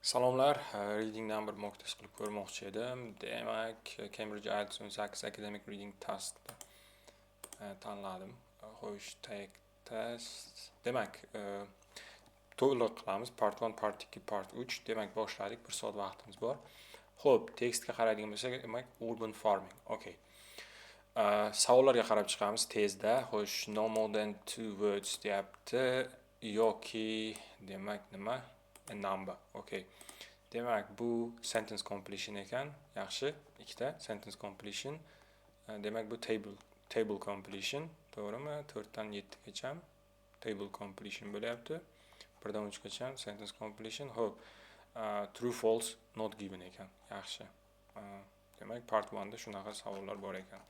Salomlar, readingdan bir mock test qilib ko'rmoqchi edim. Demak, Cambridge IELTS 18 academic reading task tanladim. Xo'sh, test. Demak, to'liq qilamiz. Part 1, part 2, part 3. Demak, boshladik. 1 soat vaqtimiz bor. Xo'p, tekstga qaraydigan bo'lsak, demak, urban farming. Okay. Savollarga qarab chiqamiz tezda. Xo'sh, no more than 2 words deyapti yoki demak nima? A number. Okay. Demak, bu sentence completion ekan. Yaxshi. Ikkita sentence completion. Demak, bu table completion. To'g'rimi? 4 dan 7 gacha table completion bo'lyapti. 1 dan 3 gacha sentence completion. Xo'p. True false not given ekan. Yaxshi. Demak, part 1 da shunaqa savollar bor ekan.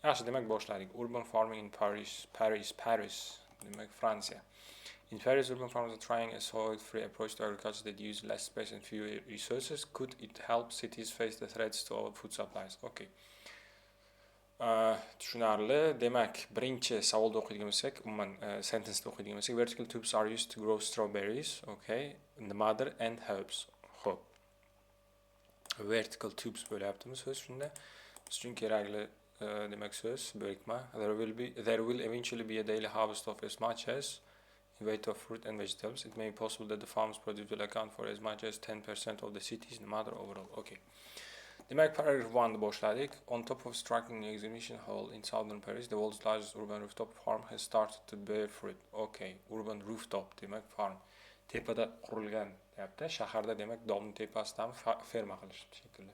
Yaxshi, demak boshladik. Urban farming in Paris. Demak, Fransiya. In Paris, urban farmers are trying a soil-free approach to agriculture that uses less space and fewer resources. Could it help cities face the threats to our food supplies? Okay. Tushunarli. Demak, birinchi savolda o'qiydigan bo'lsak, umuman sentenceda o'qiydigan bo'lsak, vertical tubes are used to grow strawberries, okay, nimadir and herbs. Xo'p. Vertical tubes bo'lyaptimi so'z shunda. Biz uchun kerakli demak so'z birikma. There will eventually be a daily harvest of as much as weight of fruit and vegetables. It may be possible that the farm's produce will account for as much as 10% of the city's mother overall. Okay. Demak, paragraph 1 boshladik. On top of striking the exhibition hall in southern Paris, the world's largest urban rooftop farm has started to bear fruit. Okay, urban rooftop demak farm. Tepada qurilgan deyapti. Shaharda demak domni tepasidan ferma qilish shekilli.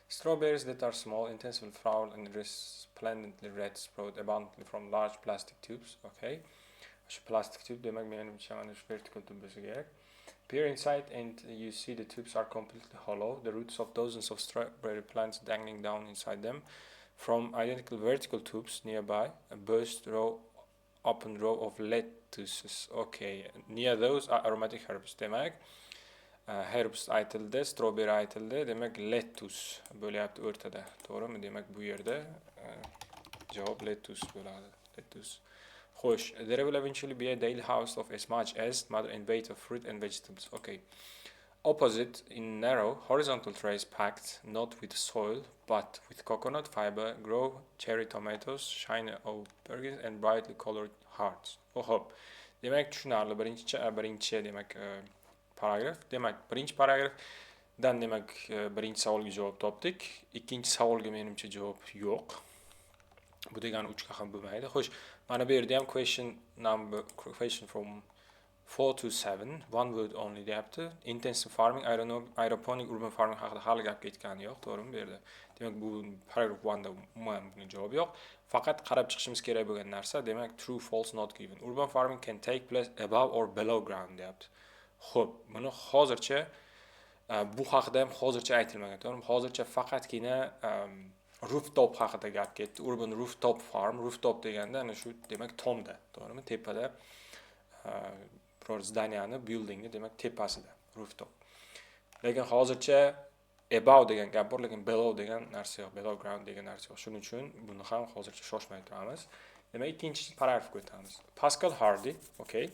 Strawberries that are small, intensively flowered and resplendently red sprout abundantly from large plastic tubes. Okay. Plastic tube demak menimcha mana shu vertical tube bo'lsa kerak. Peer inside and you see the tubes are completely hollow. The roots of dozens of strawberry plants dangling down inside them. From identical vertical tubes nearby, a open row of lettuces. Okay, near those are aromatic herbs. Demak, herbs aytildi, strawberry aytildi. Demak, lettuce bo'lyapti o'rtada. To'g'rimi? Demak, bu yerda javob lettuce bo'ladi. Lettuce. Xo'sh, there will eventually be a daily harvest of as much as mother and weight of fruit and vegetables. Okay. Opposite, in narrow, horizontal trays packed not with soil but with coconut fiber, grow cherry tomatoes, shiny aubergines and brightly colored hearts. Hop. Demak, tushunarli birinchi demak paragraf. Demak, birinchi paragrafdan demak birinchi savolga javob topdik. Ikkinchi savolga menimcha javob yo'q. Bu degani 3 ga ham bo'lmaydi. Xo'sh, mana bu yerda ham question from 4 to 7, one word only deyapti. Intensive farming, aeroponic urban farming haqida hali gap ketgani yo'q, to'g'rimi bu yerda? Demak, bu paragraph 1 da umuman bunga javob yo'q. Faqat qarab chiqishimiz kerak bo'lgan narsa, demak, true false not given. Urban farming can take place above or below ground deyapti. Xo'p, buni hozircha bu haqida ham hozircha aytilmagan, to'g'rimi? Hozircha faqatgina rooftop haqida gap ketdi. Urban rooftop farm. Rooftop deganda ana shu demak tomda, to'g'rimi? Tepada biror zdaniyani, buildingni demak tepasida rooftop. Lekin hozircha above degan gap bor, lekin below degan narsa yo'q, below ground degan narsa yo'q. Shuning uchun buni ham hozircha shoshmay turamiz. Demak, ikkinchi paragrafga o'tamiz. Pascal Hardy, okay.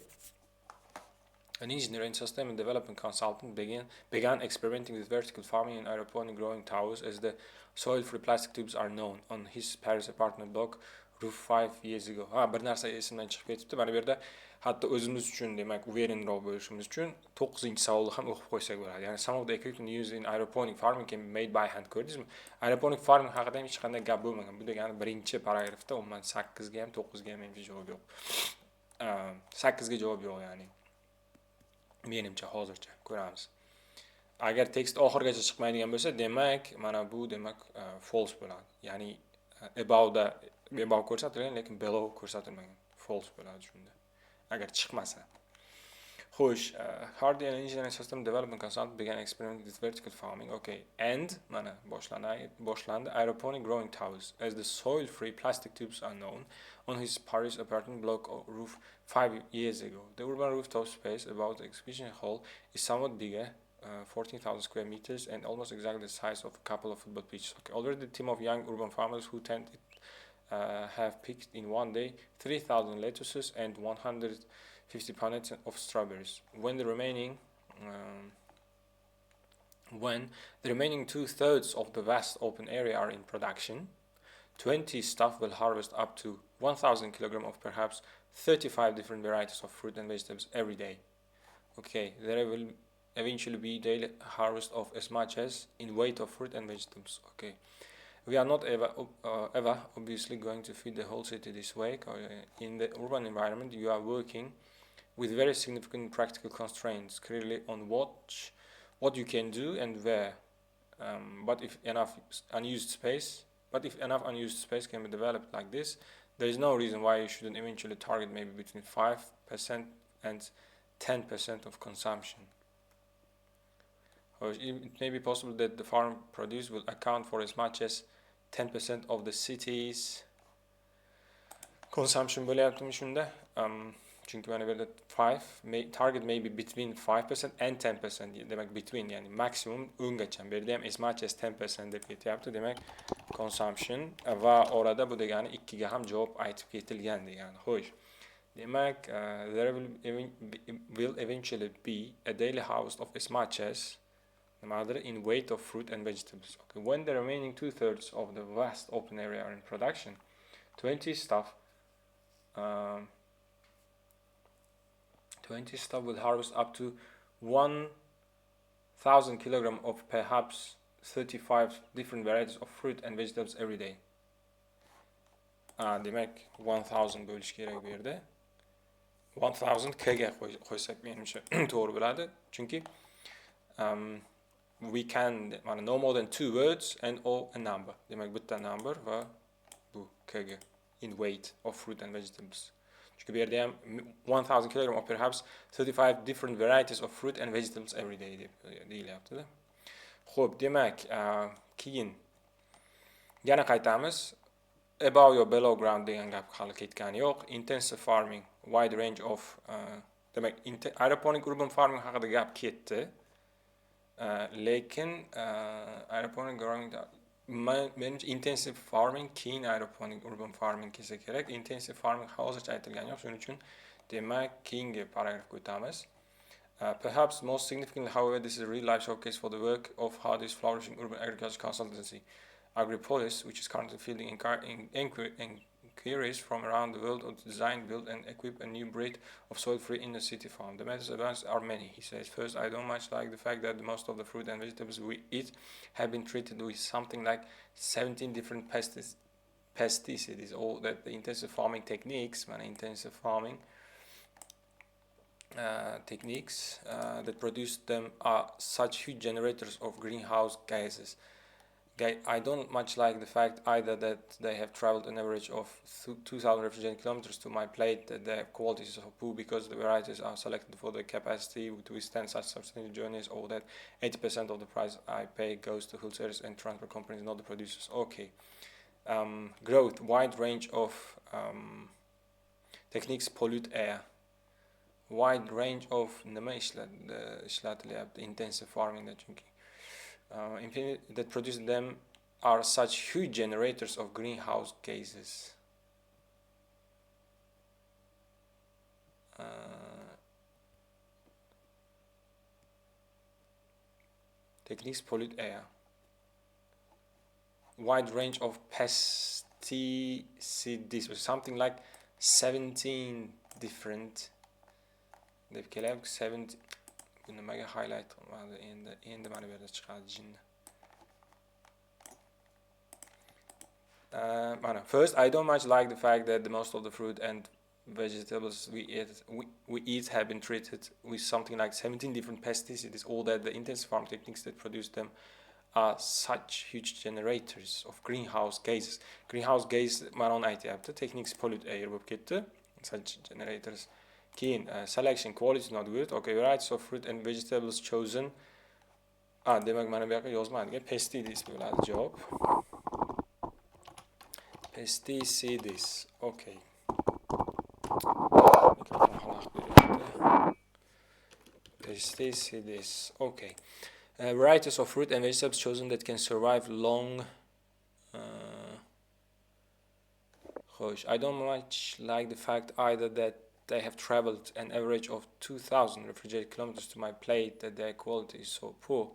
An engineer and sustainable development consultant began experimenting with vertical farming and aeroponic growing towers as the soil-free plastic tubes are known on his Paris apartment block roof 5 years ago. Bir narsa esimdan chiqib ketibdi. Mana bu yerda hatto o'zimiz uchun demak uverinroq bo'lishimiz uchun 9-savolni ham o'qib qo'ysak bo'ladi. Ya'ni some of the equipment used in aeroponic farming can be made by hand. Ko'rdingizmi? Aeroponic farming haqida ham hech qanday gap bo'lmagan. Bu degani birinchi paragrafda umuman 8 ga ham 9 ga ham menimcha javob yo'q. 8 ga javob yo'q, ya'ni menimcha hozircha ko'ramiz. Agar tekst oxirigacha chiqmaydigan bo'lsa, demak, mana bu demak false bo'ladi. Ya'ni above ko'rsatilgan, lekin below ko'rsatilmagan. False bo'ladi shunda. Agar chiqmasa. Xo'sh, Hardy and Engineering System Development Consultant began experimenting with vertical farming. Okay, and mana boshlandi aeroponic growing towers as the soil-free plastic tubes are known on his Paris apartment block roof 5 years ago. The urban rooftop space about the exhibition hall is somewhat bigger, 14,000 square meters, and almost exactly the size of a couple of football pitches. Okay, already the team of young urban farmers who have picked in one day 3,000 lettuces and 150 pounds of strawberries. When the remaining When the remaining 2/3 of the vast open area are in production, 20 staff will harvest up to 1,000 kilograms of perhaps 35 different varieties of fruit and vegetables every day. Okay, there will eventually be daily harvest of as much as in weight of fruit and vegetables. Okay, we are not ever obviously going to feed the whole city this way. In the urban environment, you are working with very significant practical constraints, clearly on what you can do and where. But if enough unused space can be developed like this, there is no reason why you shouldn't eventually target maybe between 5% and 10% of consumption. Or it may be possible that the farm produce will account for as much as 10% of the city's consumption bo'layaptimi shunda? Chunki mana bu yerda target maybe between 5% and 10%, demak between, ya'ni maksimum 10 gacha. Bu yerda ham as much as 10% deb ketyapti. Demak consumption va orada bu degani 2 ga ham javob aytib ketilgan degani. Xo'sh. Demak there will eventually be a daily harvest of as much as in weight of fruit and vegetables. Okay. When the remaining 2/3 of the vast open area are in production, 20 staff will harvest up to 1,000 kilograms of perhaps 35 different varieties of fruit and vegetables every day. Demak 1000 bo'lish kerak bu yerda. 1000 k ga qo'ysak menimcha to'g'ri bo'ladi. Chunki we can no more than 2 words and or a number. Demak bitta number va bu k ga in weight of fruit and vegetables. Chunki bu yerda ham 1000 kg or perhaps 35 different varieties of fruit and vegetables every day deyilyapti-da. Xo'p, demak, keyin yana qaytamiz. Above your below ground degan gap hali ketgani yo'q. Intensive farming, wide range of demak aeroponic urban farming haqida gap ketdi. Lekin aeroponic growing menimcha intensive farming keyin aeroponic urban farming kelsa kerak. Intensive farming hozircha aytilgani yo'q, shuning uchun demak keyingi paragrafga o'tamiz. Perhaps most significantly, however, this is a real life showcase for the work of how this flourishing urban agriculture consultancy Agripolis, which is currently fielding inquiries from around the world to design, build and equip a new breed of soil-free inner city farm. The methods advanced are many, he says. First, I don't much like the fact that most of the fruit and vegetables we eat have been treated with something like 17 different pesticides. All that the intensive farming techniques, that produce them are such huge generators of greenhouse gases. I don't much like the fact either that they have traveled an average of 2,000 refrigerated kilometers to my plate, that their quality is so poor because the varieties are selected for their capacity to withstand such substantial journeys, or that 80% of the price I pay goes to wholesalers and transport companies, not the producers. Okay. Growth, wide range of techniques pollute air. Wide range of nima ishlatilyapti intensive farming that produce them are such huge generators of greenhouse gases. Techniques pollute air. Wide range of pesticides, something like 17 different. They've killed 7. Nimaga highlight qilmadi endi mana bu yerda chiqadi jinni. First, I don't much like the fact that the most of the fruit and vegetables we eat have been treated with something like 17 different pesticides, or that the intensive farm techniques that produce them are such huge generators of greenhouse gases. Greenhouse gas mana aytyapti, techniques pollute air bo'lib ketdi, such generators. Keen selection, quality not good. Okay, varieties of fruit and vegetables chosen. Demak mana bu yoqqa yozmadigan pesticides bo'ladi javob. Pesticides. Okay. Pesticides. Okay. Varieties of fruit and vegetables chosen that can survive long. I don't much like the fact either that they have traveled an average of 2,000 refrigerated kilometers to my plate, that their quality is so poor.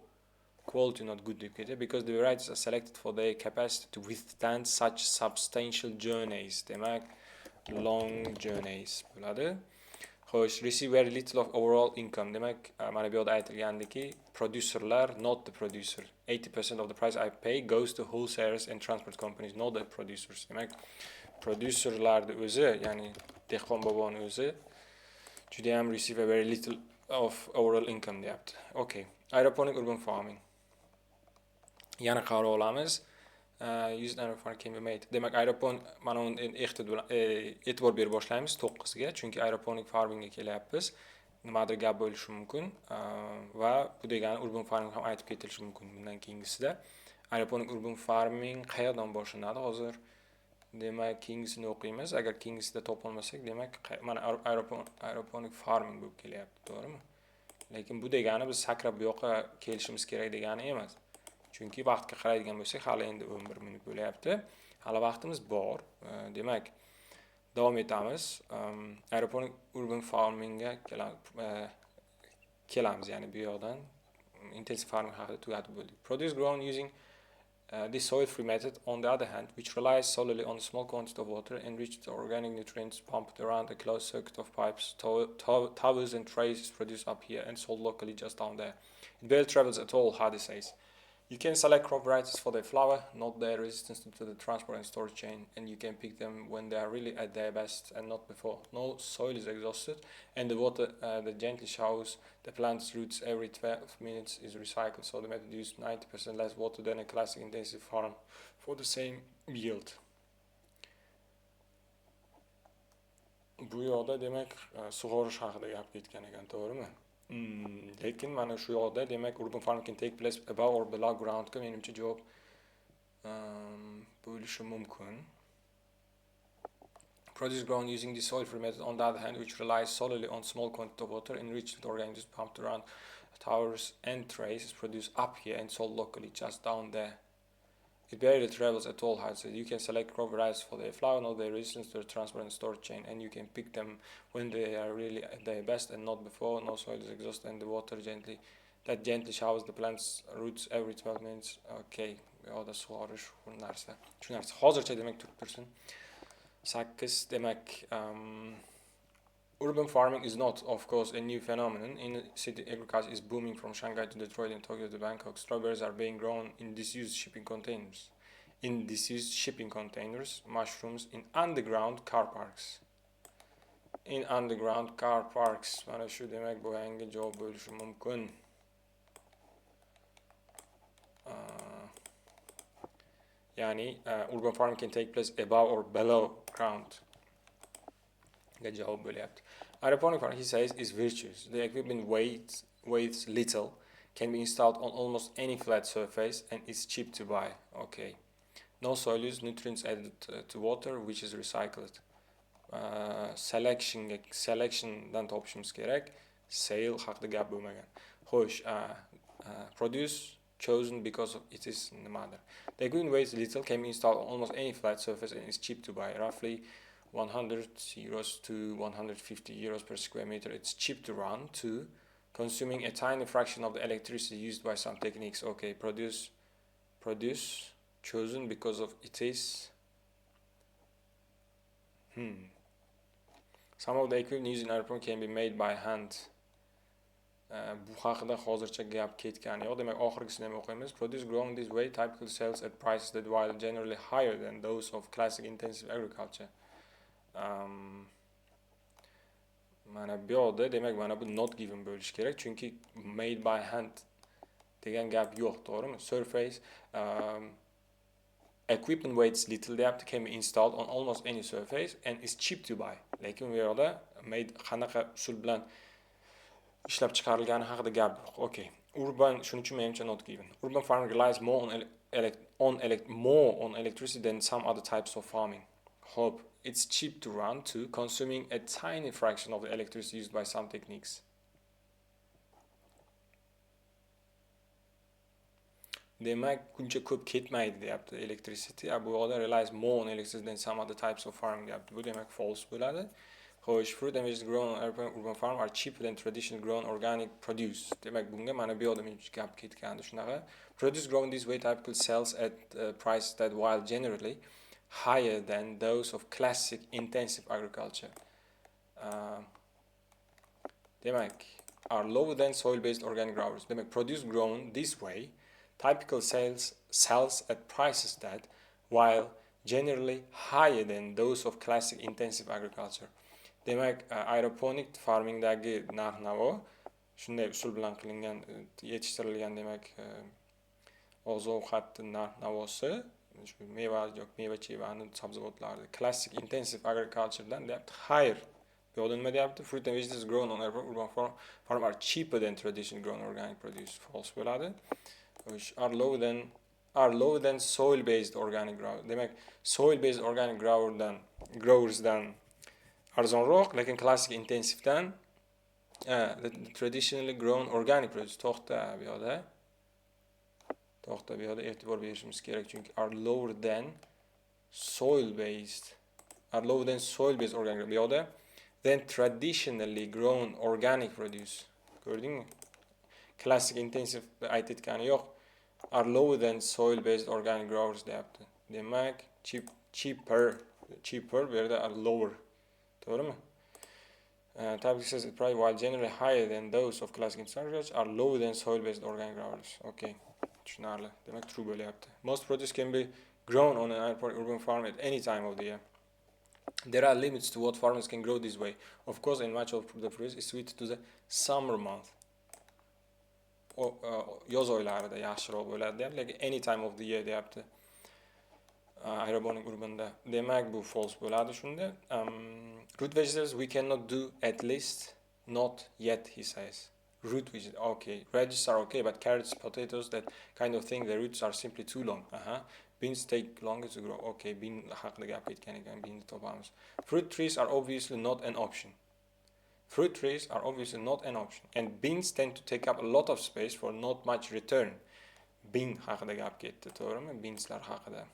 quality not good deb ketadi, because the varieties are selected for their capacity to withstand such substantial journeys. Demak, long journeys bo'ladi. Xo'sh, receive very little of overall income. Demak, mana bu yerda aytilgandiki, producerlar, not the producer. 80% of the price I pay goes to wholesalers and transport companies, not the producers. Demak, producerlarni o'zi, ya'ni dehqon boboni o'zi juda ham receive a very little of overall income deyapti. Okay. Aeroponic urban farming. Yana qarab olamiz. Used aeroponic can be made. Demak, aeropon mana uni e'tibor berib boshlaymiz 9 ga, chunki aeroponic farmingga kelyapmiz. Nimadir gap bo'lishi mumkin va bu degani urban farming ham aytib ketilishi mumkin bundan keyingisida. Aeroponic urban farming qayerdan boshlanadi hozir? Demak, keyingisini o'qiymiz. Agar keyingisida topolmasak, demak, mana aeroponic farming bo'lib kelyapti, to'g'rimi? Lekin bu degani biz sakrab bu yoqqa kelishimiz kerak degani emas. Chunki vaqtga qaraydigan bo'lsak, hali endi 11 minut bo'lyapti. Hali vaqtimiz bor. Demak, davom etamiz. Aeroponic urban farmingga kelamiz, ya'ni bu yoqdan intensive farming haqida tugatib bo'ldik. Produce grown using this soil-free method, on the other hand, which relies solely on a small quantity of water enriched with organic nutrients pumped around a closed circuit of pipes, towers and trays, is produced up here and sold locally just down there. It barely travels at all, Hardy says. You can select crop varieties for their flower, not their resistance to the transport and storage chain, and you can pick them when they are really at their best and not before. No soil is exhausted, and the water that gently showers the plant's roots every 12 minutes is recycled, so the method uses 90% less water than a classic intensive farm for the same yield. Bu yoqda demak sug'orish haqida gap ketgan ekan, to'g'rimi? Lekin mana shu yoqda demak urban farming can take place above or below ground ga menimcha javob bo'lishi mumkin. Produce grown using the soil-free method, on the other hand, which relies solely on small quantity of water enriched with organisms pumped around towers and trays, is produced up here and sold locally just down there. It barely travels at all, so you can select crop varieties for their flower, not their resistance to the transport and storage chain, and you can pick them when they are really at their best and not before. No soil is exhausted, and the water gently showers the plant's roots every 12 minutes. Okay, yoqda sug'orish shu narsa. Hozircha demak turib tursin. 8 demak urban farming is not, of course, a new phenomenon. In the city, agriculture is booming from Shanghai to Detroit and Tokyo to Bangkok. Strawberries are being grown in disused shipping containers. Mushrooms in underground car parks. Mana shu demak bu yangi javob bo'lishi mumkin. Ya'ni urban farming can take place above or below ground. Javob bo'lyapti. Aeroponic farming, he says, is virtuous. The equipment weighs little, can be installed on almost any flat surface, and is cheap to buy. Okay. No soil use, nutrients added to water, which is recycled. Selectiondan topishimiz kerak. Sale haqida gap bo'lmagan. Xo'sh, produce chosen because of it is nimadir. The equipment weighs little, can be installed on almost any flat surface, and is cheap to buy. Roughly 100 euros to 150 euros per square meter. It's cheap to run too, consuming a tiny fraction of the electricity used by some techniques. Okay, produce chosen because of it is. Some of the equipment used in aeroponics can be made by hand. Bu haqida hozircha gap ketgani yo'q. Demak, oxirgisini ham o'qiymiz. Produce grown this way typically sells at prices that are generally higher than those of classic intensive agriculture. Mana bu yoqda demak mana bu not given bo'lishi kerak, chunki made by hand degan gap yo'q, to'g'rimi? Surface equipment weighs little deyapti, can be installed on almost any surface and is cheap to buy. Lekin bu yoqda made qanaqa usul bilan ishlab chiqarilgani haqida gap yo'q. Okay. Urban, shuning uchun menimcha not given. Urban farming relies more on electricity than some other types of farming. Hope it's cheap to run too, consuming a tiny fraction of the electricity used by some techniques. Demak, uncha ko'p ketmaydi deyapti electricity. Bu yoqda relies more on electricity than some other types of farming deyapti. Bu demak false bo'ladi. Xo'sh, fruit and vegetables grown on urban farm are cheaper than traditional grown organic produce. Demak, bunga mana bu yoqda men gap ketgandi shunaqa. Produce grown this way typically sells at prices that while generally higher than those of classic intensive agriculture. Demak, are lower than soil-based organic growers. Demak, produce grown this way typical sells at prices that while generally higher than those of classic intensive agriculture. Demak, aeroponic farmingdagi narx-navo shunday usul bilan qilingan yetishtirilgan demak oziq-ovqat narx-navosi shu meva yoki meva-chevani sabzavotlarni classic intensive agriculturedan deyapti higher. Bu yoqda nima deyapti? Fruit and vegetables grown on urban farm are cheaper than traditional grown organic produce. False bo'ladi. Which are lower than soil-based organic grower. Demak, soil-based organic growersdan arzonroq, lekin classic intensivedan the traditionally grown organic produce. To'xta bu yoqda e'tibor berishimiz kerak chunki are lower than soil-based organic. Bu yoqda then traditionally grown organic produce. Ko'rdingmi? Classic intensive aytayotgani yo'q. Are lower than soil-based organic growers deyapti. Demak, cheaper bu yerda are lower. To'g'rimi? Typically says it price while generally higher than those of classic intensive are lower than soil-based organic growers. Okay. Tushunarli. Demak, true bo'lyapti. Most produce can be grown on an urban farm at any time of the year. There are limits to what farmers can grow this way. Of course, and much of the produce is suited to the summer month. Yoz oylarida yaxshiroq bo'ladi deyapti, lekin any time of the year deyapti. Aeroponic urbanda. Demak, bu false bo'ladi shunda. Root vegetables we cannot do, at least not yet, he says. Root vegetables, okay. Radishes are okay, but carrots, potatoes, that kind of thing, the roots are simply too long. Beans take longer to grow. Okay, bean haqida gap ketgan ekan, beanni topamiz. Fruit trees are obviously not an option. And beans tend to take up a lot of space for not much return. Bean haqida gap ketdi, to'g'rimi? Beanslar haqida.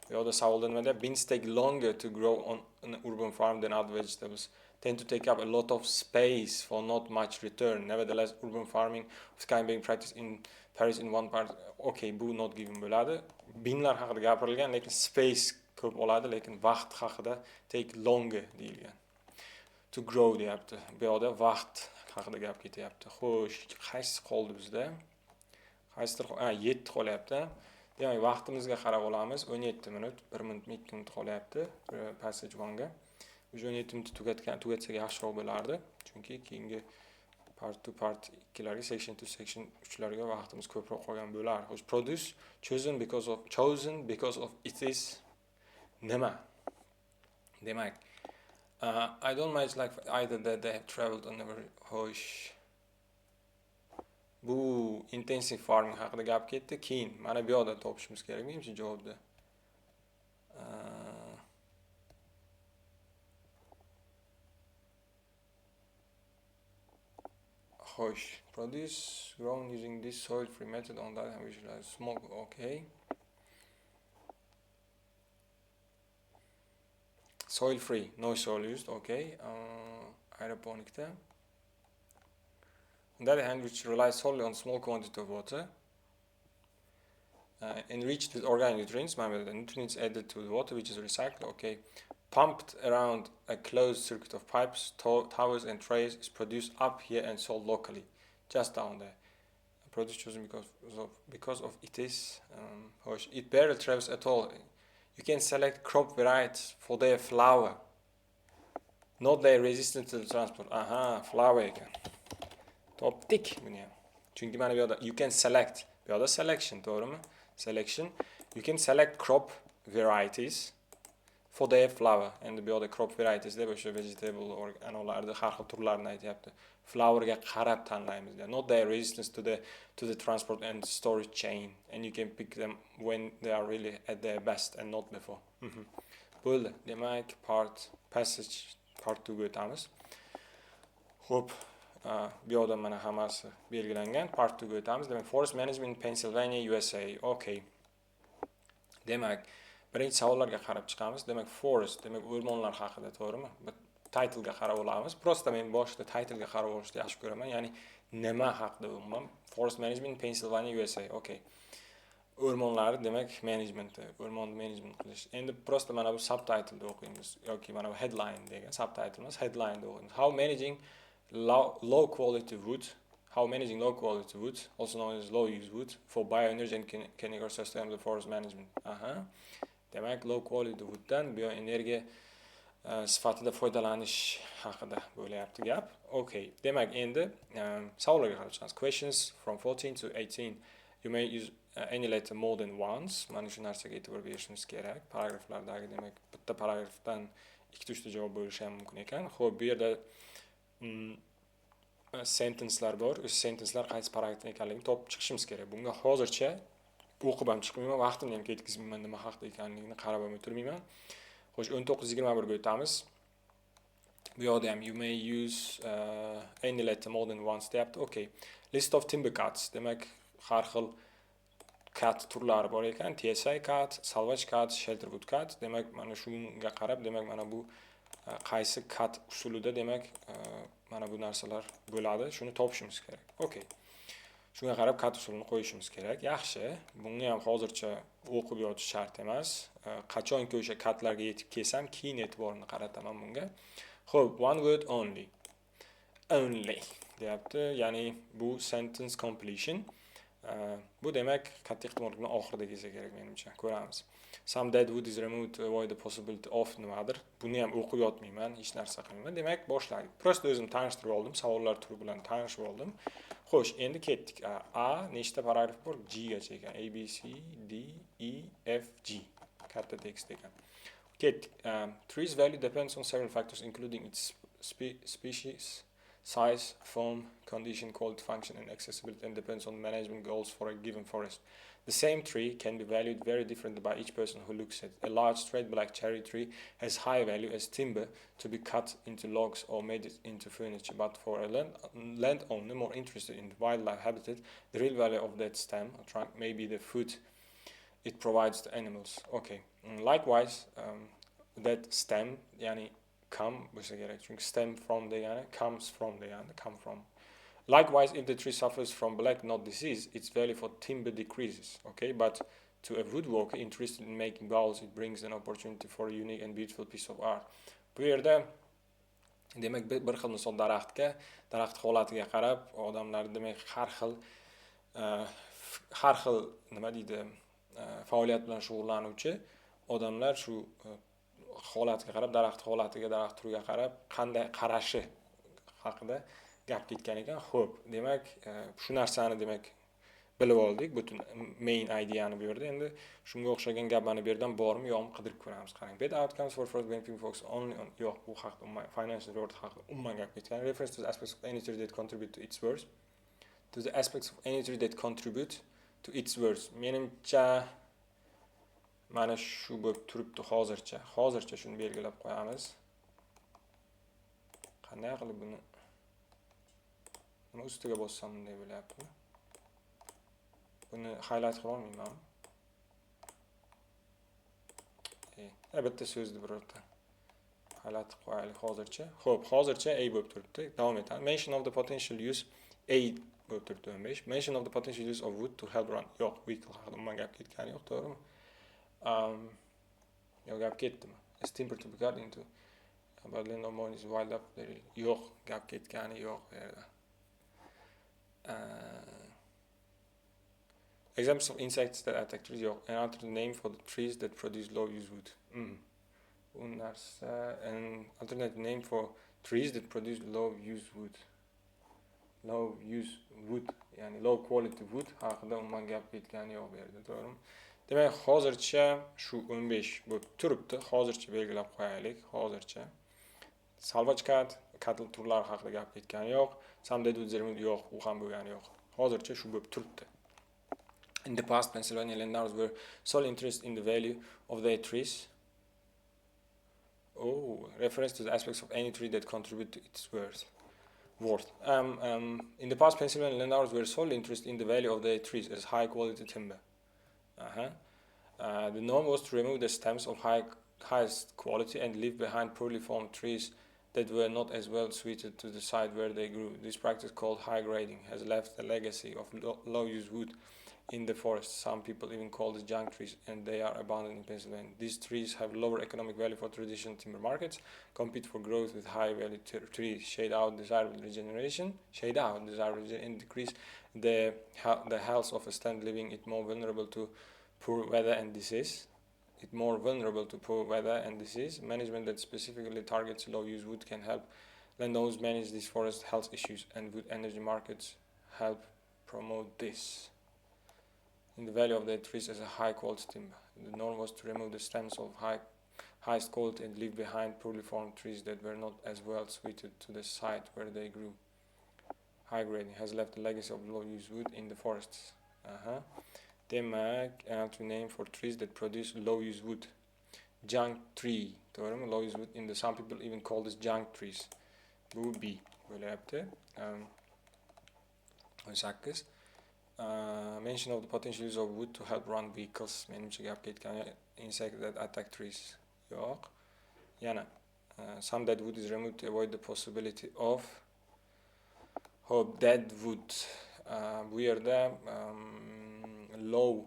Bu yoqda savolda nima deyapti? Beans take longer to grow on an urban farm than other vegetables. Tend to take up a lot of space for not much return. Nevertheless, urban farming of kind being practiced in Paris in one part. Okay, bu not given bo'ladi. Beanlar haqida gapirilgan, lekin space ko'p oladi, lekin vaqt haqida take longer deyilgan. To grow deyapti. Bu yoqda vaqt haqida gap ketyapti. Xo'sh, qaysi qoldi bizda? Qaysidir 7 qolyapti. Demak, vaqtimizga qarab olamiz. 17 minut, 1 minut, 2 minut qolyapti passage 1ga. O'sha 17 minut tugatsak yaxshiroq bo'lardi. Chunki keyingi part 2 part 2larga, section 2 section 3larga vaqtimiz ko'proq qolgan bo'lar. Xo'sh, produce chosen because of it is nima? Demak, I don't much like either that they have traveled on never. Xo'sh, bu intensive farming haqida gap ketdi. Keyin mana bu yoqda topishimiz kerak menimcha javobni. Xo'sh, produce grown using this soil-free method on that and visualize smoke. Okay. Soil-free, no soil used. Okay. Aeroponic'ta. On the other hand, which relies solely on small quantity of water, enriched with organic nutrients, the nutrients added to the water, which is recycled, okay, pumped around a closed circuit of pipes, towers and trays, is produced up here and sold locally, just down there. Produce chosen because of it is, it barely travels at all. You can select crop varieties for their flower, not their resistance to the transport. Flower ekan. Topdik buni ham. Chunki mana bu yoqda you can select, bu yoqda selection, to'g'rimi? Selection. You can select crop varieties for their flower. And bu yoqda crop varieties deb o'sha vegetable anavlarni har xil turlarini aytyapti. Flowerga qarab tanlaymiz. Not their resistance to the transport and storage chain. And you can pick them when they are really at their best and not before. Bo'ldi. Demak, passage part 2 ga o'tamiz. Xo'p, bu yoqda mana hammasi belgilangan. Part 2 ga o'tamiz. Demak, forest management in Pennsylvania, USA. Okay. Demak, birinchi savollarga qarab chiqamiz. Demak, forest, demak o'rmonlar haqida, to'g'rimi? title ga qarab olamiz. Prosta men boshida title ga qarab olishni yaxshi ko'raman. Ya'ni nima haqida umuman? Forest management in Pennsylvania, USA. Okay. O'rmonlar demak management, o'rmonni management qilish. Endi prosta mana bu subtitle da o'qiymiz yoki mana bu headline degan subtitle emas, headline da o'qiymiz. How managing low quality wood, also known as low use wood, for bioenergy and chemical sustainable forest management. Demak, low quality wooddan bioenergiya sifatida foydalanish haqida bo'layapti gap. Okay. Demak, endi savollarga qarab chiqamiz. Questions from 14 to 18. You may use any letter more than once. Mana shu narsaga e'tibor berishimiz kerak. Paragraflardagi demak bitta paragrafdan 2-3 ta javob bo'lishi ham mumkin ekan. Xo'p, bu yerda sentencelar bor. O'sha sentencelar qaysi paragrafdan ekanligini topib chiqishimiz kerak. Bunga hozircha o'qib ham chiqmayman, vaqtimni ham ketkazmayman, nima haqida ekanligini qarab ham o'tirmayman. Xo'sh, 19-21 ga o'tamiz. Bu yoqda ham you may use any letter more than once deyapti. Okay. List of timber cuts. Demak, har xil cut turlari bor ekan. TSI cut, salvage cut, shelter wood cut. Demak, mana shunga qarab, demak mana bu qaysi cut usulida demak mana bu narsalar bo'ladi, shuni topishimiz kerak. Okay. Shunga qarab cut usulini qo'yishimiz kerak. Yaxshi. Bunga ham hozircha o'qib yotish shart emas. Qachonki o'sha cutlarga yetib kelsam, keyin e'tiborni qarataman bunga. Xo'p, one word only. Only deyapti. Ya'ni bu sentence completion. Bu demak katta ehtimol bilan oxirida kelsa kerak menimcha. Ko'ramiz. Some dead wood is removed to avoid the possibility of nimadir. Buni ham o'qib yotmayman, hech narsa qilmayman. Demak, boshlaylik. Prosta o'zim tanishtirib oldim, savollar turi bilan tanishib oldim. Xo'sh, endi ketdik. A nechta paragraf bor? G gacha ekan. A B C D E F G. Katta tekst ekan. Ketdik. Trees value depends on several factors including its species, size, form, condition, quality, function, and accessibility, and depends on management goals for a given forest. The same tree can be valued very differently by each person who looks at it. A large straight black cherry tree has high value as timber to be cut into logs or made into furniture, but for a landowner more interested in wildlife habitat, the real value of that stem or trunk may be the food it provides to animals. Okay. Likewise, that stem, yani come bo'lsa kerak, chunki stem from degani comes from degani come from. Likewise, if the tree suffers from black knot disease, its value for timber decreases. Okay, but to a woodworker interested in making bowls, it brings an opportunity for a unique and beautiful piece of art. Bu yerda demak bir xil misol daraxt holatiga qarab odamlar demak har xil nima deydi faoliyat bilan shug'ullanuvchi odamlar shu holatiga qarab, daraxt holatiga, daraxt turiga qarab qanday qarashi haqida gap ketgan ekan. Xo'p, demak shu narsani demak bilib oldik, butun main ideani bu yerda. Endi shunga o'xshagan gap mana bu yerdan bormi, yo'qmi qidirib ko'ramiz. Qarang. Better outcomes for first banking folks only on yo'q, bu haqida umuman financial reward haqida umuman gap ketgan. Reference to the aspects of any tree that contribute to its worth. To the aspects of any tree that contribute to its worth. Menimcha mana shu bo'lib turibdi hozircha. Hozircha shuni belgilab qo'yamiz. Qanday qilib buni ustiga bossam bunday bo'lyapti. Buni highlight qila olmayman. Bitta so'zni birorta highlight qo'yaylik hozircha. Xo'p, hozircha A bo'lib turibdi. Davom etamiz. Mention of the potential use A bo'lib turibdi 15. Mention of the potential use of wood to help run. Yo'q, vehicle haqida umuman gap ketgani yo'q, to'g'rimi? Yo'q, gap ketdimi? It's timber to be cut into. But land of mine is wild up. Yo'q, gap ketgani yo'q bu yerda. Examples of insects that attack trees. Yo'q. An alternate name for the trees that produce low use wood. An alternate name for trees that produce low use wood. Low use wood, ya'ni low quality wood haqida umuman gap ketgani yo'q bu yerda, to'g'rimi? Demak, hozircha shu 15 bo'lib turibdi. Hozircha belgilab qo'yaylik, hozircha. Salvage cut, cattle turlari haqida gap ketgani yo'q. Some dead woods yo'q, u ham bo'lgani yo'q. Hozircha shu bo'lib turibdi. In the past, Pennsylvania landowners were solely interested in the value of their trees. Reference to the aspects of any tree that contribute to its worth. In the past, Pennsylvania landowners were solely interested in the value of their trees as high quality timber. The norm was to remove the stems of highest quality and leave behind poorly formed trees that were not as well suited to the site where they grew. This practice, called high grading, has left a legacy of low-use wood in the forest. Some people even call these junk trees, and they are abundant in Pennsylvania. These trees have lower economic value for traditional timber markets, compete for growth with high-value trees, shade out desirable regeneration, and decrease the health of a stand, leaving it more vulnerable to poor weather and disease. Management that specifically targets low-use wood can help landowners manage these forest health issues, and wood energy markets help promote this. In the value of the trees as a high-quality timber, the norm was to remove the stems of highest quality and leave behind poorly formed trees that were not as well suited to the site where they grew. High grading has left a legacy of low-use wood in the forests. Demek, another name for trees that produce low-use wood. Junk tree. Doğru mu? Low-use wood. In the some people even call this junk trees. Bu B. Böyle yaptı. 18. Mention of the potential use of wood to help run vehicles. Menimcha gap ketgan. Insects that attack trees. Yo'q. Yana. Some dead wood is removed to avoid the possibility of dead wood. Bu yerda low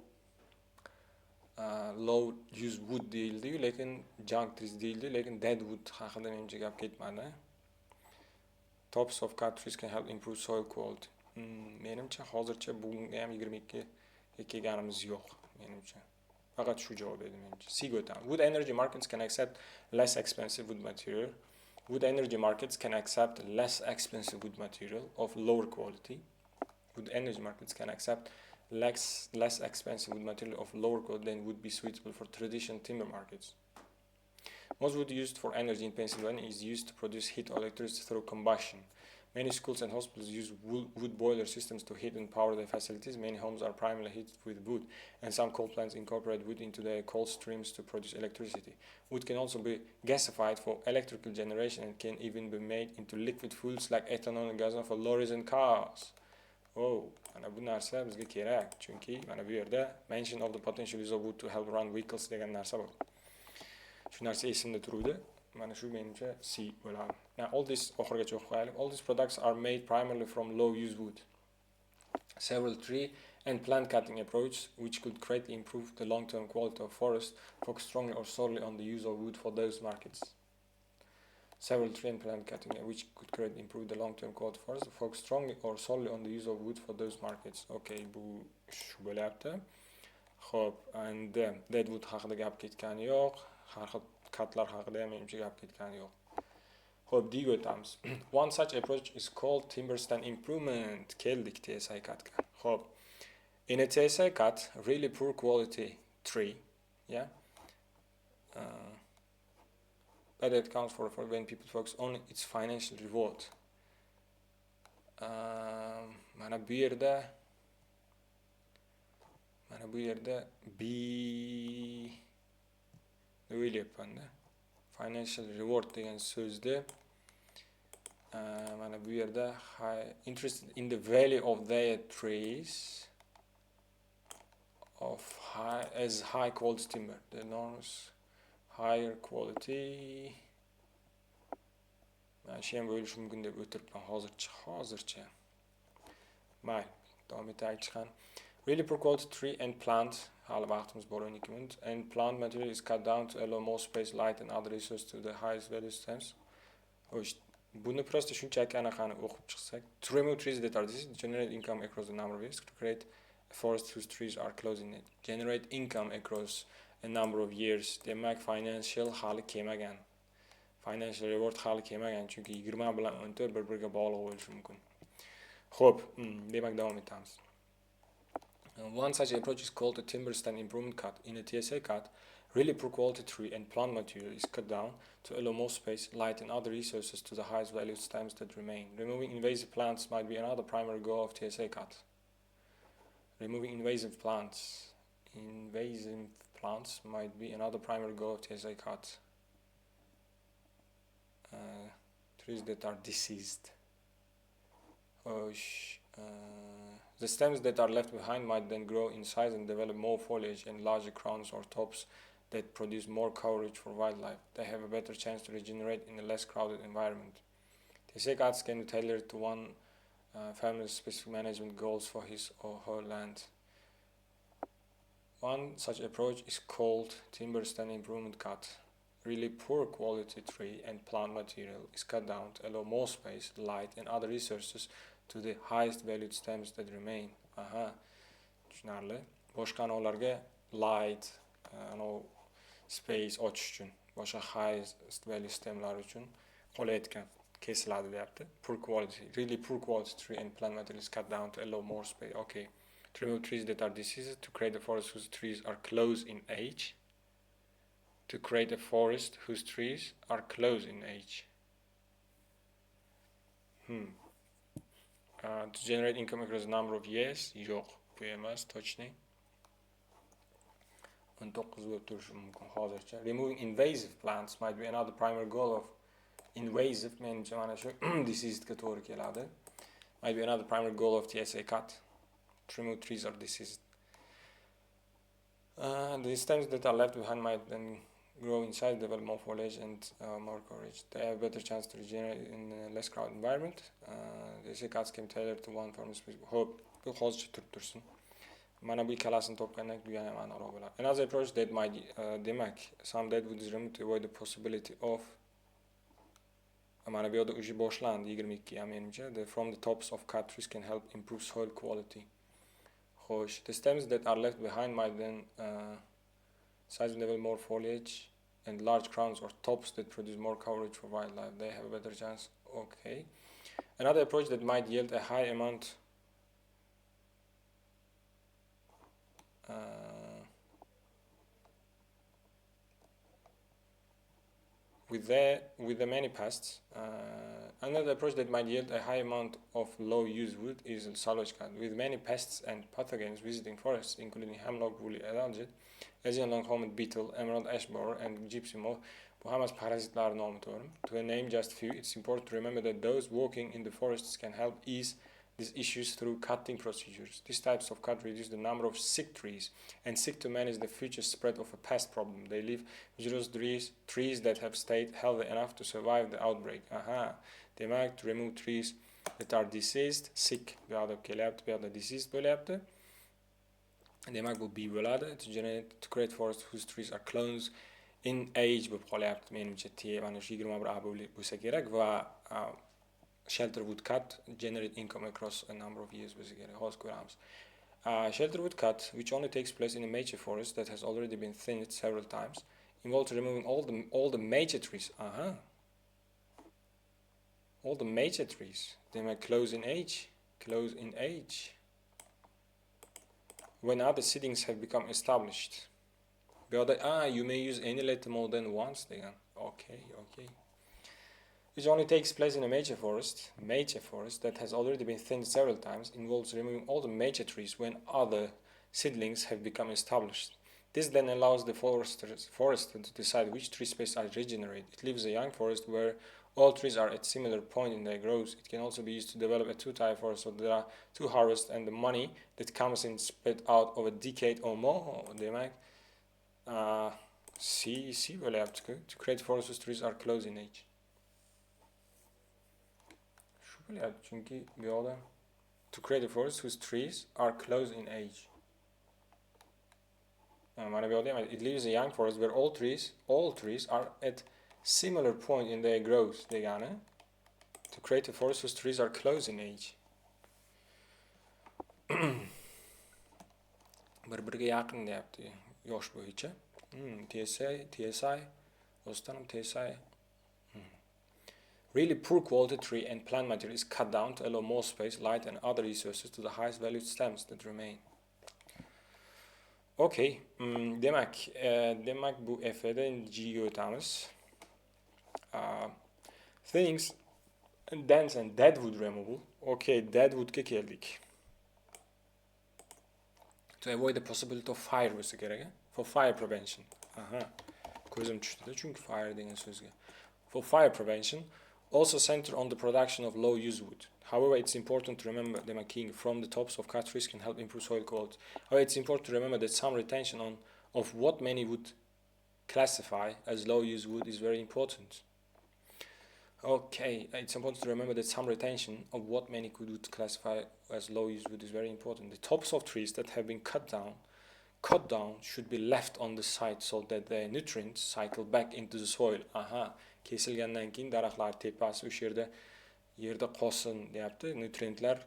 use wood deyildi, lekin junk trees deyildi, lekin dead wood haqida menimcha gap ketmadi. Tops of cut trees can help improve soil quality. Menimcha hozircha bunga ham 22 ga kelganimiz yo'q, menimcha. Faqat shu javob edi menimcha. C-ga o'tamiz. Wood energy markets can accept less expensive wood material. Wood energy markets can accept less expensive wood material of lower quality. Wood energy markets can accept less expensive wood material of lower quality than would be suitable for traditional timber markets. Most wood used for energy in Pennsylvania is used to produce heat or electricity through combustion. Many schools and hospitals use wood boiler systems to heat and power their facilities. Many homes are primarily heated with wood, and some coal plants incorporate wood into their coal streams to produce electricity. Wood can also be gasified for electrical generation and can even be made into liquid fuels like ethanol and gasoline for lorries and cars. Mana bu narsa bizga kerak, chunki mana bu yerda mention of the potential use of wood to help run vehicles degan narsa bor. Shu narsa esimda turuvdi. Mana shu menimcha C bo'ladi. Now all these oxirigacha o'qib qo'yaylik. All these products are made primarily from low use wood. Several tree and plant cutting approaches which could greatly improve the long-term quality of forest focus strongly or solely on the use of wood for those markets. Several tree and plant cutting which could greatly improve the long-term quality of forest focus strongly or solely on the use of wood for those markets. Okay, bu shu bo'lyapti. Xo'p, and dead wood haqida gap ketgani yo'q. Har xil katlar haqida ham menimcha gap ketgani yo'q. Xo'p, D-ga o'tamiz. One such approach is called timber stand improvement. Keldik TSA cutga. Xo'p, in a TSA cut, really poor quality tree, but it counts for when people focus on its financial reward. Mana bu yerda B o'ylayapman-da. Financial reward degan so'zda mana bu yerda interested in the value of their trees of high quality timber. The norms higher quality. Mana shu ham bo'lishi mumkin deb o'tiribman hozircha. Mayli, davom etaylik. Really poor quality tree and plant, hali vaqtimiz bor 12 minut, and plant material is cut down to allow more space, light and other resources to the highest value stems. Buni prosta shunchaki anaqani o'qib chiqsak, to remove trees that are diseased, generate income across a number of years, to create a forest whose trees are close in it. Generate income across a number of years. Demak, financial hali kelmagan. Financial reward hali kelmagan, chunki 20 bilan 14 bir-biriga bog'liq bo'lishi mumkin. Xo'p, demak davom etamiz. One such approach is called a timber stand improvement cut. In a TSA cut, really poor quality tree and plant material is cut down to allow more space, light and other resources to the highest value stems that remain. Removing invasive plants might be another primary goal of TSA cut. Removing invasive plants might be another primary goal of TSA cut. Trees that are diseased. The stems that are left behind might then grow in size and develop more foliage and larger crowns or tops that produce more coverage for wildlife. They have a better chance to regenerate in a less crowded environment. Desek arts can be tailored to one farmer's specific management goals for his or her land. One such approach is called timber stand improvement cut. Really poor quality tree and plant material is cut down to allow more space, light and other resources to the highest valued stems that remain. Aha, tushunarli. Boshqa anovlarga light, space ochish uchun, boshqa highest value stemlar uchun qolayotgan kesiladi deyapti. Poor quality, really poor quality tree and plant material is cut down to allow more space. Okay. To remove trees that are diseased, to create a forest whose trees are close in age. To create a forest whose trees are close in age. To generate income across a number of years. Yo'q, bu emas, точный. 19 bo'lib turishi mumkin hozircha. Removing invasive plants might be another primary goal of invasive, menimcha mana shu diseasedga to'g'ri keladi. Might be another primary goal of TSA cut. To remove trees or diseased. The stems that are left behind might then grow in size, develop more foliage and more coverage. They have a better chance to regenerate in a less crowded environment. TSA cuts can be tailored to one farmer's specific. Ho'p, bu hozircha turib tursin. Mana bu ikkalasini topgandan keyin yana aniqroq bo'ladi. Another approach that might demak, some that would remove to avoid the possibility of mana bu yerda уже boshlandi 22 ham menimcha. From the tops of cut trees can help improve soil quality. The stems that are left behind might then size level more foliage and large crowns or tops that produce more coverage for wildlife. They have a better chance. Okay. Another approach that might yield a high amount with the many pests. Another approach that might yield a high amount of low-use wood is salvage cut. With many pests and pathogens visiting forests, including hemlock, woolly algae, Asian long-horned beetle, emerald ash borer, and gypsy moth, bu hammasi parazitlar nomi to'g'rimi? To name just few, it's important to remember that those working in the forests can help ease these issues through cutting procedures. These types of cut reduce the number of sick trees and seek to manage the future spread of a pest problem. They leave vigorous trees that have stayed healthy enough to survive the outbreak. Aha. Demak, to remove trees that are diseased, sick, bu yoqda kelyapti, bu yoqda diseased bo'lyapti. Demak, bu B bo'ladi. To create forests whose trees are close in age bo'lib qolyapti. Menimcha T mana shu 21A bo'lsa kerak va shelter wood cut generate income across a number of years bo'lsa kerak. Hozir ko'ramiz. Shelter wood cut, which only takes place in a major forest that has already been thinned several times, involves removing all the major trees. All the major trees. They may close in age. When other seedlings have become established. You may use any letter more than once then. Okay. Which only takes place in a major forest that has already been thinned several times, involves removing all the major trees when other seedlings have become established. This then allows the forester to decide which tree species are regenerated. It leaves a young forest where all trees are at similar point in their growth. It can also be used to develop a two-type forest, so there are two harvests and the money that comes in spread out over a decade or more. Demak, to create forests whose trees are close in age. To create a forest whose trees are close in age. It leaves a young forest where all trees are at similar point in their growth. To create a forest whose trees are close in age. Bir-biriga yaqin deyapti yosh bo'yicha. TSI, TSI. Really poor quality tree and plant material is cut down to allow more space, light and other resources to the highest valued stems that remain. Okay, demak bu F'da G'ga o'tamiz. Things dense and deadwood removal. Okay, deadwoodga keldik. To avoid the possibility of fire bo'lsa kerak, for fire prevention. Ko'zim tushdi chunki fire degan so'zga. For fire prevention, also center on the production of low-use wood. However, it's important to remember that from the tops of cut trees can help improve soil quality. However, it's important to remember that some retention of what many would classify as low use wood is very important. Okay, it's important to remember that some retention of what many would classify as low use wood is very important. The tops of trees that have been cut down should be left on the site so that their nutrients cycle back into the soil. Kesilgandan keyin daraxtlar tepasi o'sha yerda qolsin deyapti, nutrientlar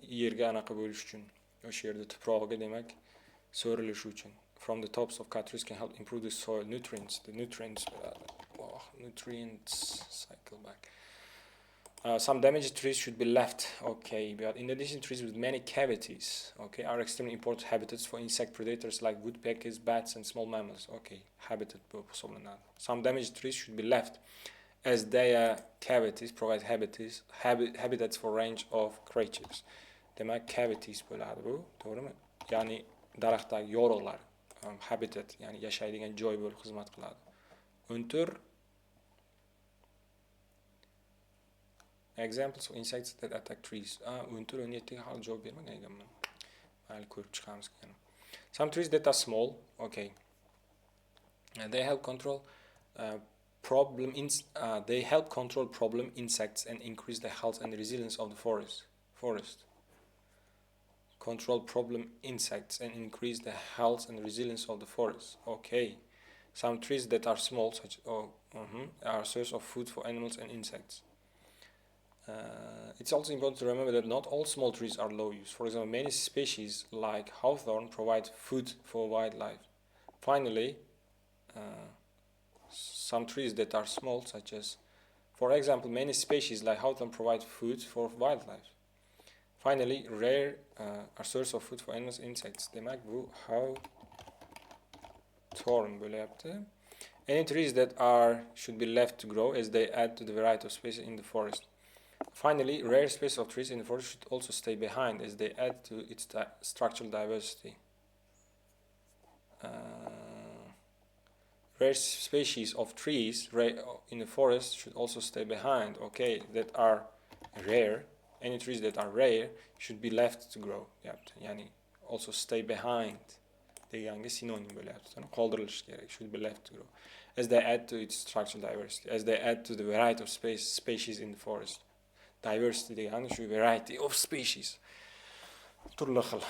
yerga anaqa bo'lish uchun, o'sha yerda tuprog'iga demak so'rilishi uchun. From the tops of cut trees can help improve the soil nutrients. The nutrients cycle back. Some damaged trees should be left. Okay, but in addition, trees with many cavities, okay, are extremely important habitats for insect predators like woodpeckers, bats, and small mammals. Okay, habitat. Some damaged trees should be left, as their cavities provide habitats for a range of creatures. Demak, cavities bo'ladi bu, to'g'rimi? Ya'ni daraxtdagi yorug'lar, habitat, ya'ni yashaydigan joy bo'lib xizmat qiladi. Untur examples of insects that attack trees. Untur 17 ga hali javob bermagan ekanman. Mayli ko'rib chiqamiz yana. Some trees that are small, okay. They help control problem insects and increase the health and resilience of the forest. Control problem insects and increase the health and resilience of the forest. Okay. Some trees that are small, are a source of food for animals and insects. It's also important to remember that not all small trees are low use. For example, many species like hawthorn provide food for wildlife. Finally, some trees that are small, for example, many species like hawthorn provide food for wildlife. Finally, rare are source of food for animals and insects. Demak, bu hawthorn bo'lyapti. Any trees that should be left to grow as they add to the variety of species in the forest. Finally, rare species of trees in the forest should also stay behind as they add to its structural diversity. Rare species of trees in the forest should also stay behind. Okay, that are rare. Any trees that are rare should be left to grow. Yani also stay behind. Deganga synonym bo'lyapti. Qoldirilishi kerak. Should be left to grow as they add to its structural diversity. As they add to the variety of species in the forest. Diversity degani shu variety of species. Turli xil.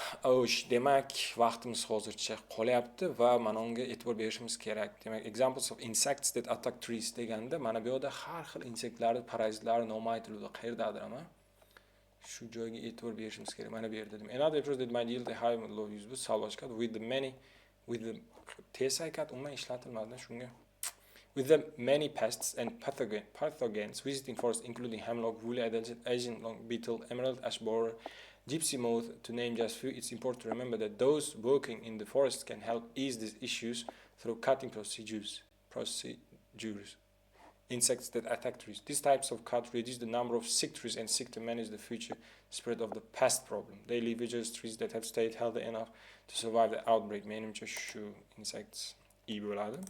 Demak, vaqtimiz hozircha qolyapti va mana unga e'tibor berishimiz kerak. Demak, examples of insects that attack trees deganda mana bu yerda har xil insektlarni, parazitlarni nomi aytiladi. Qayerdadir ama shu joyga e'tibor berishimiz kerak. Mana bu yerda dedim. Another approach that might yield a high low use bu salvage with the tesaykat umuman ishlatilmadi shunga. With the many pests and pathogens visiting forests, including hemlock, woolly adult, Asian long beetle, emerald ash borer, gypsy moth, to name just few, it's important to remember that those working in the forest can help ease these issues through cutting procedures. Insects that attack trees. These types of cut reduce the number of sick trees and seek to manage the future spread of the pest problem. They leave vigorous trees that have stayed healthy enough to survive the outbreak. Menimcha shu insects iyi bo'ladi.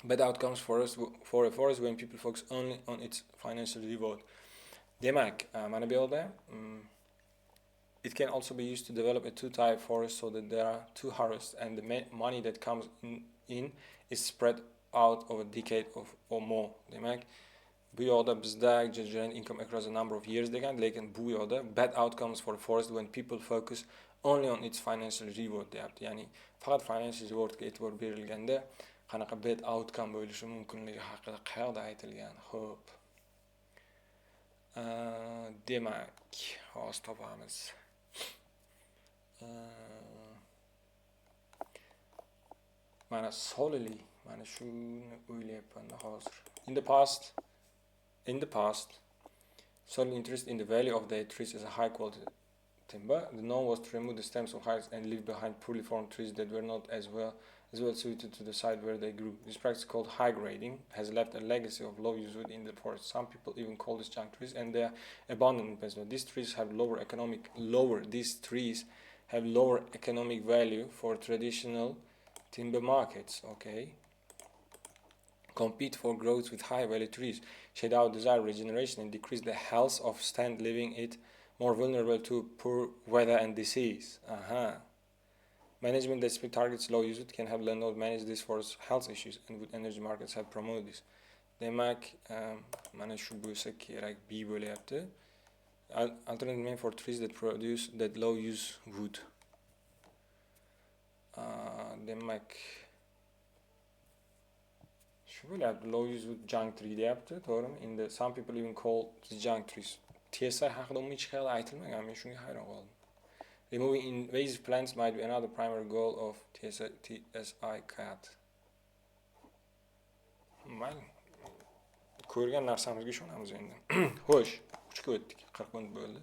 Bad outcomes for a forest when people focus only on its financial reward. Demak, mana bu yerda it can also be used to develop a two-type forest so that there are two harvests and the money that comes in is spread out over a decade or more. Demak, bu yerda bizda generate income across a number of years degan, lekin bu yerda bad outcomes for a forest when people focus only on its financial reward deyapti. Ya'ni faqat financial rewardga e'tibor berilganda qanaqa bad outcome bo'lishi mumkinligi haqida qayerda aytilgan. Xo'p. Demak, hozir topamiz. Mana solely mana shuni o'ylayapman hozir. In the past, solely interest in the value of the trees as a high quality timber. The norm was to remove the stems of heights and leave behind poorly formed trees that were not as well suited to the site where they grew. This practice, called high grading, has left a legacy of low use wood in the forest. Some people even call these junk trees, and they are abundant in Pennsylvania. These trees have lower economic value for traditional timber markets. Okay. Compete for growth with high value trees, shed out desired regeneration, and decrease the health of stand, leaving it more vulnerable to poor weather and disease. Management that targets low usage can have landlord manage this for health issues, and would energy markets have promoted this. Demak, mana shu bo'lsa kerak, B bo'lyapti. Alternative name for trees that produce that low use wood. Demak, shu bo'lyapti, low use wood junk tree deyapti, to'g'rimi? Endi some people even call the junk trees. TSI haqida umumiy hech qayerda aytilmagan, men shunga hayron qoldim. Removing invasive plants might be another primary goal of TSI CAT. Mayli. Ko'rgan narsamizga ishonamiz endi. Xo'sh, 3ga o'tdik. 40 minut bo'ldi.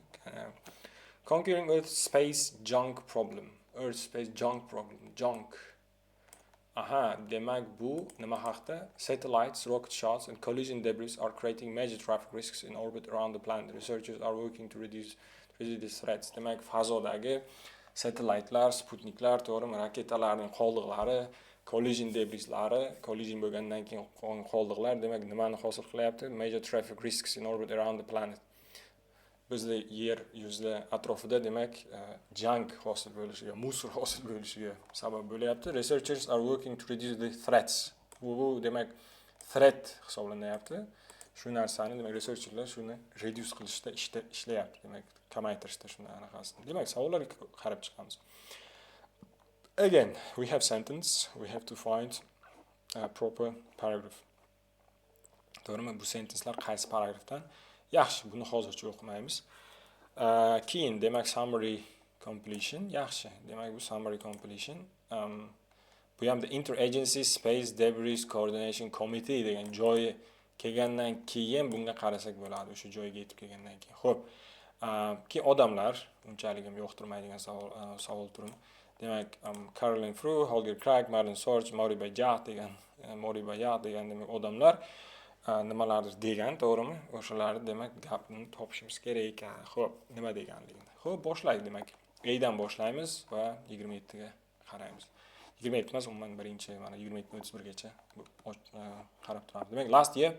Conquering Earth space junk problem. Earth space junk problem. Junk. Aha, demak bu nima haqida? Satellites, rocket shots and collision debris are creating major traffic risks in orbit around the planet. Researchers are working to reduce these threats. Demak, fazodagi satellitlar, sputniklar, to'g'rimi, raketalarning qoldiqlari, collision debrislari, collision bo'lgandan keyin qoldiqlar, demak, nimani hosil qilyapti? Major traffic risks in orbit around the planet. Bizda yer yuzida atrofida, demak, junk hosil bo'lishiga, musor hosil bo'lishiga sabab bo'lyapti. Researchers are working to reduce the threats. Bu demak, threat hisoblanyapti. Shu narsani, demak, researcherlar shuni reduce qilishda ishlayapti, demak, kamaytirishda shuni anaqasini. Demak, savollarga qarab chiqamiz. Again, we have sentence, we have to find a proper paragraph. To'g'rimi? Bu sentencelar qaysi paragrafdan? Yaxshi, buni hozircha o'qimaymiz. Keyin, demak, summary completion. Yaxshi, demak, bu summary completion. Bu ham the Interagency Space Debris Coordination Committee degan joyi kelgandan keyin bunga qarasak bo'ladi, o'sha joyga yetib kelgandan keyin. Xo'p, ki odamlar unchalik ham yo'qtirmaydigan savol turi. Demak, Caroline Fru, Holger Craig, Martin Sorge, Mauri Bayat degan demak odamlar nimalardir degan, to'g'rimi? O'shalarni demak gapni topishimiz kerak ekan. Xo'p, nima deganligini. Xo'p, boshlaylik demak. Adan boshlaymiz va 27 ga qaraymiz. 27 emas, umuman birinchi mana 27-31 gacha qarab turamiz. Demak, last year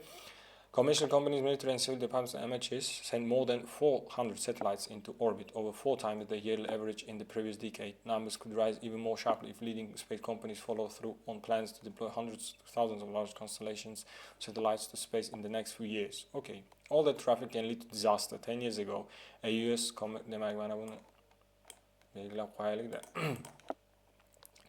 commercial companies, military and civil departments and MHS sent more than 400 satellites into orbit, over 4 times the yearly average in the previous decade. Numbers could rise even more sharply if leading space companies follow through on plans to deploy hundreds of thousands of large constellations satellites to space in the next few years. Okay, all that traffic can lead to disaster. 10 years ago, a US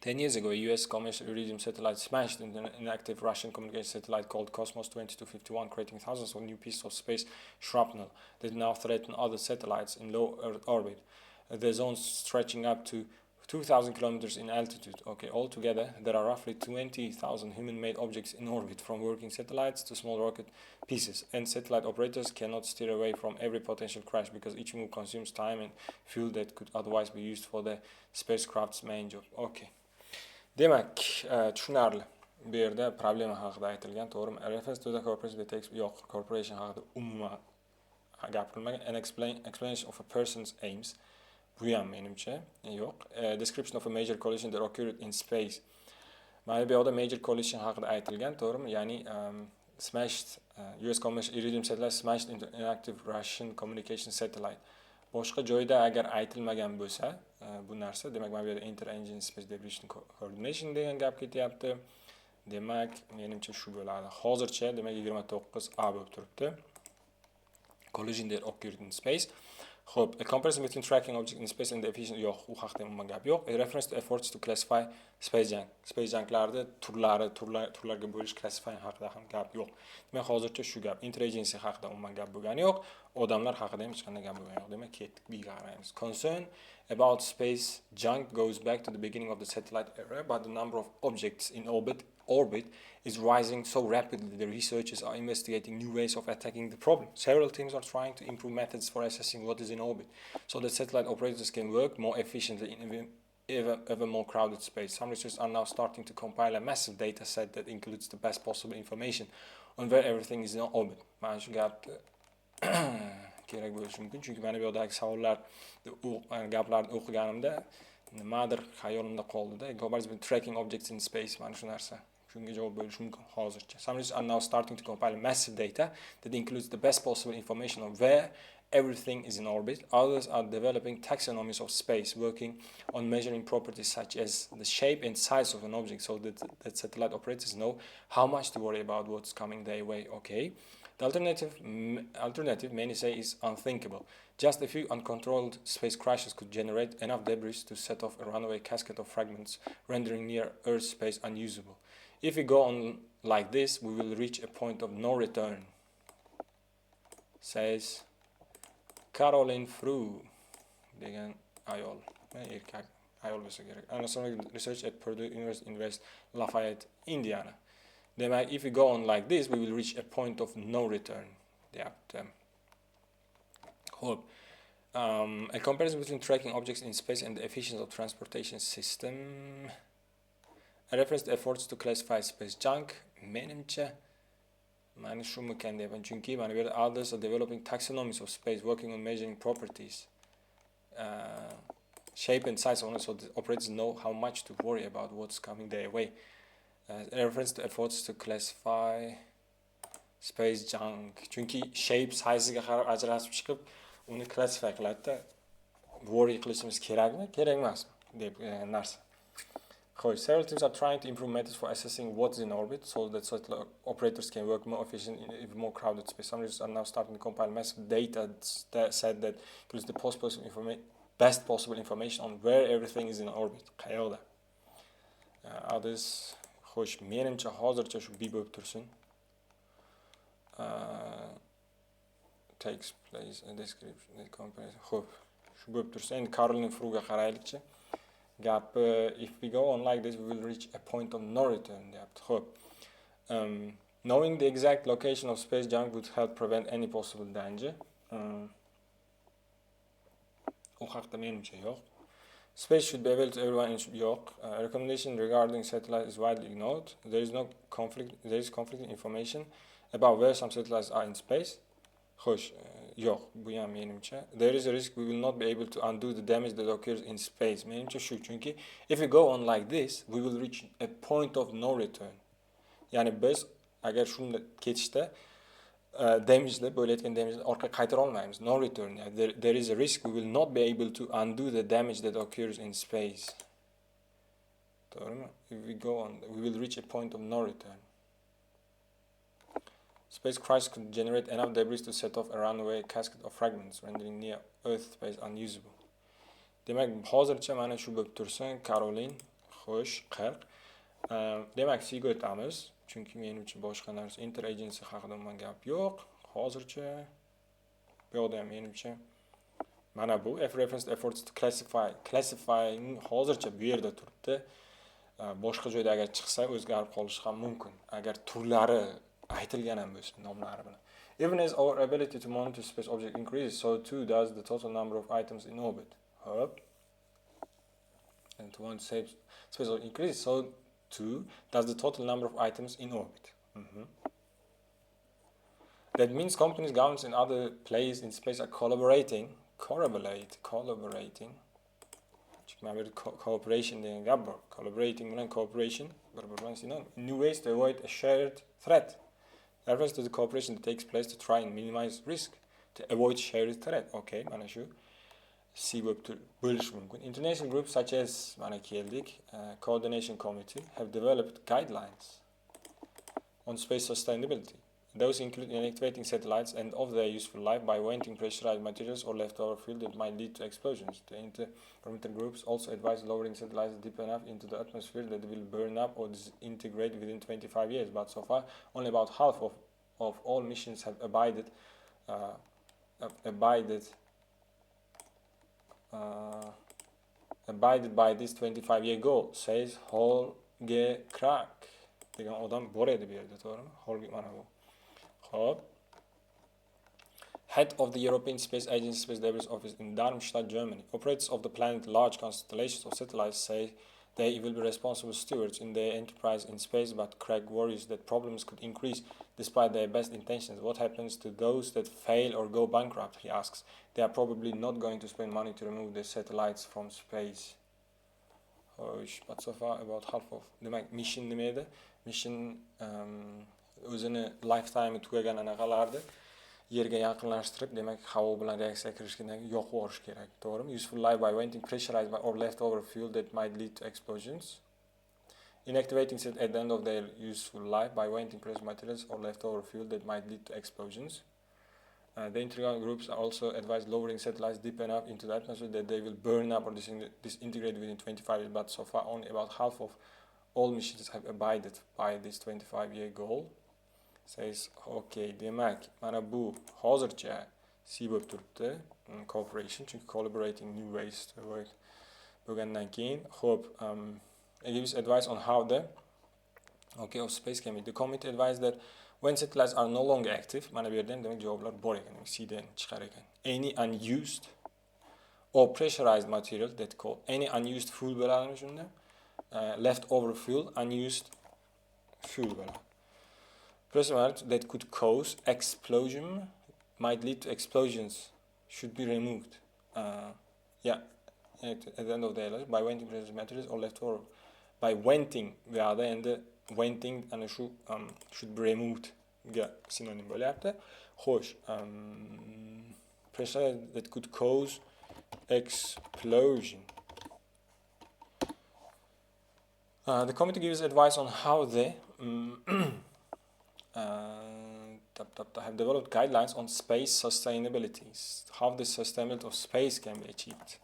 10 years ago, a US commercial iridium satellite smashed into an inactive Russian communication satellite called Cosmos 2251, creating thousands of new pieces of space shrapnel that now threaten other satellites in low Earth orbit. The zones stretching up to 2,000 kilometers in altitude. Okay, altogether, there are roughly 20,000 human-made objects in orbit, from working satellites to small rocket pieces, and satellite operators cannot steer away from every potential crash because each move consumes time and fuel that could otherwise be used for the spacecraft's main job. Okay. Demak, tushunarli. Bu yerda problema haqida aytilgan, to'g'rimi? Reference to the corporation that takes yo'q, corporation haqida umuman gapirilmagan. An explanation of a person's aims. Bu ham menimcha yo'q. Description of a major collision that occurred in space. Mana bu yerda major collision haqida aytilgan, to'g'rimi? Ya'ni smashed US commercial iridium satellite smashed into inactive Russian communication satellite. Boshqa joyda agar aytilmagan bo'lsa, bu narsa, demak, mana bu yerda Inter-Engine Space Debris Coordination degan gap ketyapti. Demak, menimcha shu bo'ladi. Hozircha, demak, 29A bo'lib turibdi. Collision that occurred in space. Xo'p, a comparison between tracking objects in space and the efficiency yo'q, u haqida umuman gap yo'q. A reference to efforts to classify space junk. Space junklarni turlarga bo'lish, classify haqida ham gap yo'q. Demak, hozircha shu gap. Interagency haqida umuman gap bo'lgani yo'q. Odamlar haqida ham hech qanday gap bo'lgani yo'q. Demak, ketdik, biga qaraymiz. Concern about space junk goes back to the beginning of the satellite era, but the number of objects in orbit is rising so rapidly that researchers are investigating new ways of attacking the problem. Several teams are trying to improve methods for assessing what is in orbit, so that satellite operators can work more efficiently in ever more crowded space. Some researchers are now starting to compile a massive data set that includes the best possible information on where everything is in orbit. Mana shu gapni kerak bo'lishi mumkin, chunki mana bu yerdagi gaplarni o'qiganimda nimadir xayolimda qoldida. Global tracking objects in space, mana shu narsa. Shunga javob bo'lishi mumkin hozircha. Some researchers are now starting to compile massive data that includes the best possible information on where everything is in orbit. Others are developing taxonomies of space, working on measuring properties such as the shape and size of an object, so that satellite operators know how much to worry about what's coming their way. Okay. The alternative, many say, is unthinkable. Just a few uncontrolled space crashes could generate enough debris to set off a runaway cascade of fragments, rendering near Earth space unusable. If we go on like this, we will reach a point of no return, says Caroline Frew degan ayol. Erkak ayol bo'lsa kerak. Anastomic research at Purdue University in West Lafayette, Indiana. Demak, if we go on like this, we will reach a point of no return. Hope. A comparison between tracking objects in space and the efficiency of transportation system. A reference to efforts to classify space junk. Menimcha mana shu ekan deyapman, chunki mana bu yerda others are developing taxonomies of space, working on measuring properties, shape and size, so the operators know how much to worry about what's coming their way. A reference to efforts to classify space junk, chunki shape size'ga qarab ajratib chiqib uni classify qiladida, worry qilishimiz kerakmi, kerak emasmi deb narsa. Several teams are trying to improve methods for assessing what's in orbit so that satellite operators can work more efficiently in even more crowded space. Some researchers are now starting to compile massive data that said that includes the best possible information on where everything is in orbit. Qayerda. Others, menimcha hozircha shu bo'lib tursin. Takes place a description that compares. Shu bo'lib tursin. Endi Caroline Frewga qaraylikchi. Gap, if we go on like this, we will reach a point of no return. Knowing the exact location of space junk would help prevent any possible danger. Space should be available to everyone in York. A recommendation regarding satellites is widely ignored. There is conflicting information about where some satellites are in space. Yo'q, bu ham menimcha. There is a risk we will not be able to undo the damage that occurs in space. Menimcha shu, chunki if we go on like this, we will reach a point of no return. Ya'ni biz agar shunda ketishda damage'da bo'layotgan damage'ni orqaga qaytara olmaymiz. No return. There is a risk we will not be able to undo the damage that occurs in space. To'g'rimi? If we go on, we will reach a point of no return. Space crash could generate enough debris to set off a runaway cascade of fragments, rendering near Earth space unusable. Demak, hozircha mana shu bo'lib tursin, Caroline. Xo'sh, 40. Demak, C ga o'tamiz, chunki men uchun boshqa narsa interagency haqida umuman gap yo'q. Hozircha bu yoqda ham menimcha mana bu reference efforts to classifying hozircha bu yerda turibdi. Boshqa joyda agar chiqsa o'zgarib qolishi ham mumkin. Agar turlari aytilgan ham bo'lsa nomlari bilan. Even as our ability to monitor space object increases, so too does the total number of items in orbit. And to want space object increases, so too does the total number of items in orbit. That means companies, governments, and other players in space are collaborating. Cooperation degan gap bor. Collaborating bilan cooperation bir-biridan sinonim. New ways to avoid a shared threat. Reference to the cooperation that takes place to try and minimize risk, to avoid shared threat. Okay, mana shu C bo'lishi mumkin. International groups such as mana keldik, Coordination Committee have developed guidelines on space sustainability. Those include inactivating satellites and of their useful life by venting pressurized materials or leftover fuel that might lead to explosions. The intergovernmental groups also advise lowering satellites deep enough into the atmosphere that will burn up or disintegrate within 25 years. But so far, only about half of all missions have abided by this 25-year goal, says Holger Krak. Degan odam bor edi bu yerda, to'g'rimi? Holger mana bu. Head of the European Space Agency Space Debris Office in Darmstadt, Germany. Operators of the planet large constellations of satellites say they will be responsible stewards in their enterprise in space, but Craig worries that problems could increase despite their best intentions. What happens to those that fail or go bankrupt, he asks. They are probably not going to spend money to remove their satellites from space. But so far about half of the mission nima edi? Mission o'zini lifetime tugagan anaqalardi. yerga yaqinlashtirib, demak, havo bilan reaksiyaga kirishgandan keyin yoqib yuborish kerak, to'g'rimi? Useful life by venting pressurized or leftover fuel that might lead to explosions. Inactivating set at the end of their useful life by venting precious materials or leftover fuel that might lead to explosions. The integral groups are also advised lowering satellites deep enough into the atmosphere that they will burn up or disintegrate within 25 years, but so far only about half of all missions have abided by this 25-year goal. Says, okay, demak, mana bu hozircha C bo'lib turibdi, cooperation, chunki collaborating new ways to work bo'lgandan keyin, xo'p, it gives advice on how the of space can be. The committee advised that when satellites are no longer active, mana bu yerda ham demak javoblar bor ekan, C dan chiqar ekan. Any unused or pressurized material that called any unused fuel bo'ladimi shunda? Leftover fuel, unused fuel bo'ladi. Pressurized that could cause explosion, might lead to explosions, should be removed. At the end of the day, by venting precious materials or leftover. By venting, the other and the venting and should be removed. Synonym bo'lyapti. Xo'sh, pressure that could cause explosion. The committee gives advice on how they have developed guidelines on space sustainability. How the sustainability of space can be achieved.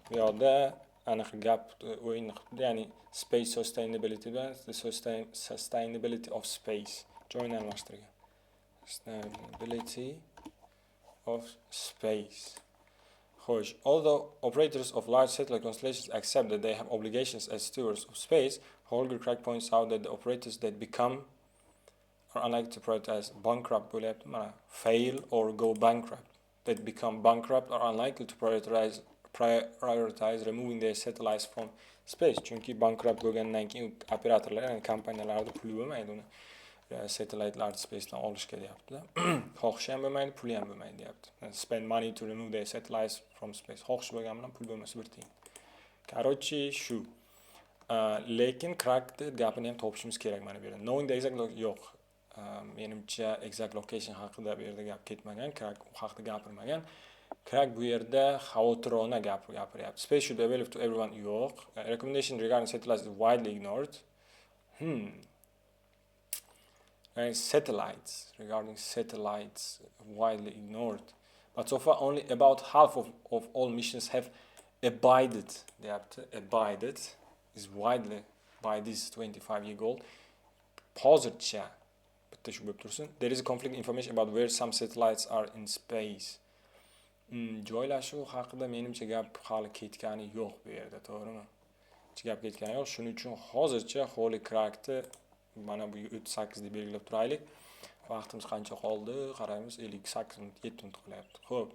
We are there. Yani space sustainability, the sustainability of space. Join and sustainability of space. Although operators of large satellite constellations accept that they have obligations as stewards of space, Holger Craig points out that the operators that become are unlikely to prioritize bankrupt, fail or go bankrupt. That become bankrupt are unlikely to prioritize removing their satellites from space. Chunki bankrupt bo'lgandan keyin operatorlar, ya'ni kompaniyalarda puli bo'lmaydi uni satellite'larni space'dan olishga deyaptilar. Xohishi ham bo'lmaydi, puli ham bo'lmaydi deyapti. Spend money to remove their satellites from space. Xohish bo'lgan bilan pul bo'lmasa bir tiyin. Короче, shu. Lekin crackni gapini ham topishimiz kerak mana bu yerda. Knowing the exact yo'q. Menimcha exact location haqida bu yerda gap ketmagan, crack haqida gapirmagan. Crack bu yerda xavotirona gapiryapti. Space should be available to everyone. Yo'q. Recommendation regarding satellites is widely ignored. Regarding satellites, widely ignored. But so far only about half of all missions have abided. They have abided is widely by this 25-year goal. Hozircha bitta shu bo'lib tursin. There is a conflict information about where some satellites are in space. Joylashuv haqida menimcha gap hali ketgani yo'q bu yerda, to'g'rimi? Hech gap ketgani yo'q. Shuning uchun hozircha Holy Crackni mana bu 38 deb belgilab turaylik. Vaqtimiz qancha qoldi? Qaraymiz, 58 minut, 7 minut qolyapti. Xo'p,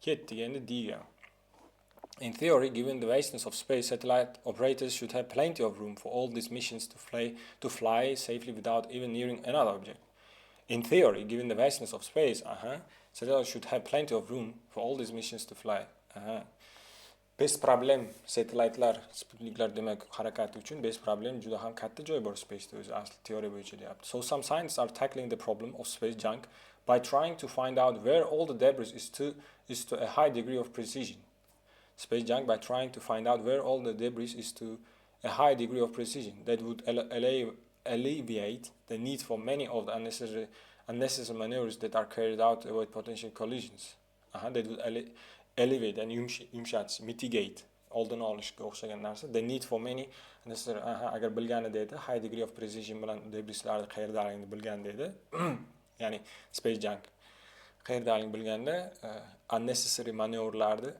ketdik endi D-ga. In theory, given the vastness of space, satellite operators should have plenty of room for all these missions to fly safely without even nearing another object. In theory, given the vastness of space, satellites should have plenty of room for all these missions to fly. Best problem satellite'lar, sputniklar demak harakati uchun best problem juda ham katta joy bor space'da o'zi asli teoriya bo'yicha deyapti. So some scientists are tackling the problem of space junk by trying to find out where all the debris is to a high degree of precision. Space junk by trying to find out where all the debris is to a high degree of precision. That would alleviate the need for many of the unnecessary maneuvers that are carried out to avoid potential collisions. That would elevate and yumshatish, mitigate oldini olishga o'xshagan narsa. The need for many unnecessary agar bilgani dedi, high degree of precision bilan debrislarni qayerdaligini bilgan dedi. Ya'ni space junk qayerdaligini bilganda unnecessary manevrlarni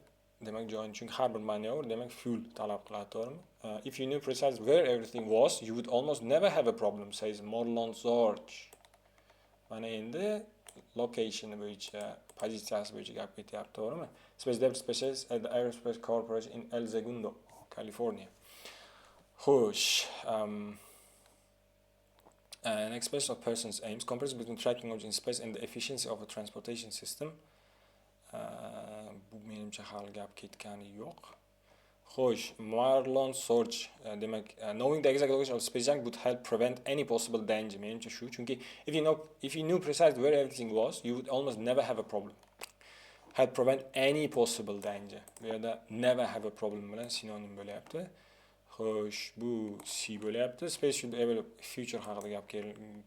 demak joyini, chunki har bir manevr demak fuel talab qiladi, to'g'rimi? If you knew precisely where everything was, you would almost never have a problem, says Morlon Zorch. Mana endi location bo'yicha, pozitsiyasi bo'yicha gap ketyapti, to'g'rimi? Space Debris Specialist at the Aerospace Corporation in El Segundo, California. Xo'sh, an expression of person's aims, comparison between tracking objects in space and the efficiency of a transportation system. Bu menimcha hali gap ketgani yo'q. Xo'sh, Marlon search demak knowing the exact location of space junk would help prevent any possible danger. Menimcha shu, chunki if you knew precisely where everything was, you would almost never have a problem. Help prevent any possible danger. Bu yerda never have a problem bilan sinonim bo'lyapti. Xo'sh, bu C bo'lyapti. Space should be able future haqida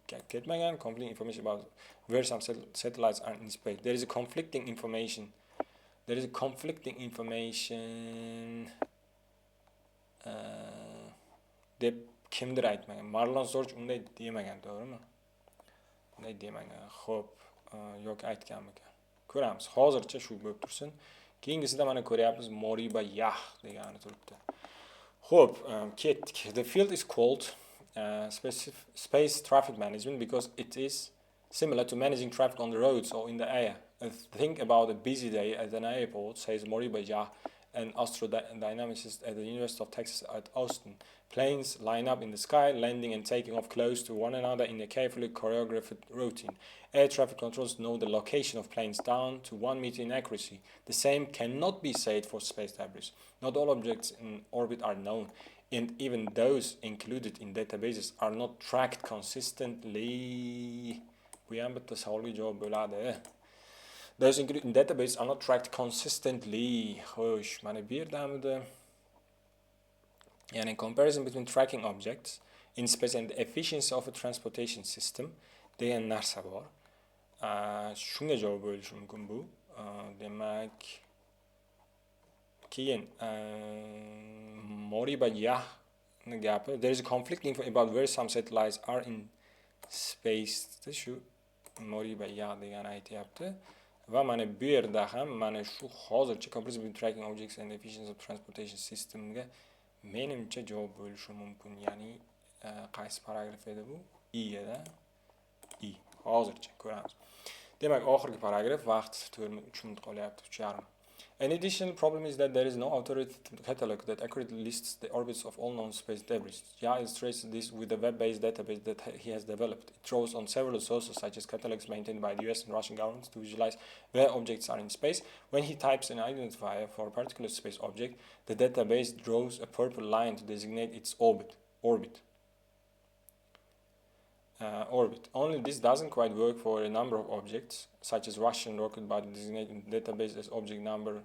gap ketmagan. Complete information about where some satellites are in space. There is a conflicting information. There is a conflicting information. Deb kimdir aytmagan. Marlon Sorch unday demagan, to'g'rimi? Unday demagan. Xo'p, yoki aytganmikan. Ko'ramiz. Hozircha shu bo'lib tursin. Keyingisida mana ko'ryapmiz Moriba Yah degani turibdi. Xo'p, ketdik. The field is called space traffic management because it is similar to managing traffic on the roads or in the air. Think about a busy day at an airport, says Moriba Yah, an astrodynamicist at the University of Texas at Austin. Planes line up in the sky, landing and taking off close to one another in a carefully choreographed routine. Air traffic controllers know the location of planes down to 1 meter in accuracy. The same cannot be said for space debris. Not all objects in orbit are known, and even those included in databases are not tracked consistently. Bu ham bitta savolga javob bo'ladi. Those included in database are not tracked consistently. Xo'sh, mana bu yerdamidi. Ya'ni comparison between tracking objects in space and the efficiency of a transportation system degan narsa bor. Shunga javob bo'lishi mumkin bu. Demak, keyin Moriba Yah gapi. There is a conflict about where some satellites are in space. Shu Moriba Yah degani aytyapti. Va mana bu yerda ham mana shu hozircha comparison between tracking objects and efficiency of transportation systemga menimcha javob bo'lishi mumkin. Ya'ni qaysi paragraf edi bu? I edi. I. Hozircha ko'ramiz. Demak, oxirgi paragraf vaqt 3 minut qolyapti, 3,5. An additional problem is that there is no authoritative catalog that accurately lists the orbits of all known space debris. Jia illustrates this with a web-based database that he has developed. It draws on several sources such as catalogs maintained by the US and Russian governments to visualize where objects are in space. When he types an identifier for a particular space object, the database draws a purple line to designate its orbit. Only this doesn't quite work for a number of objects, such as Russian rocket body designated in the database as object number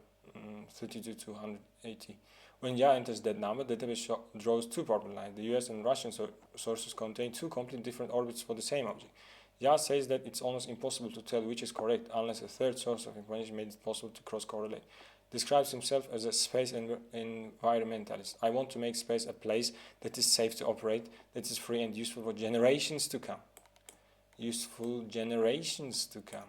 32280. When Ya enters that number, the database draws two purple lines. The US and Russian sources contain two completely different orbits for the same object. Ya says that it's almost impossible to tell which is correct unless a third source of information made it possible to cross-correlate. Describes himself as a space environmentalist. I want to make space a place that is safe to operate, that is free and useful for generations to come. Useful generations to come.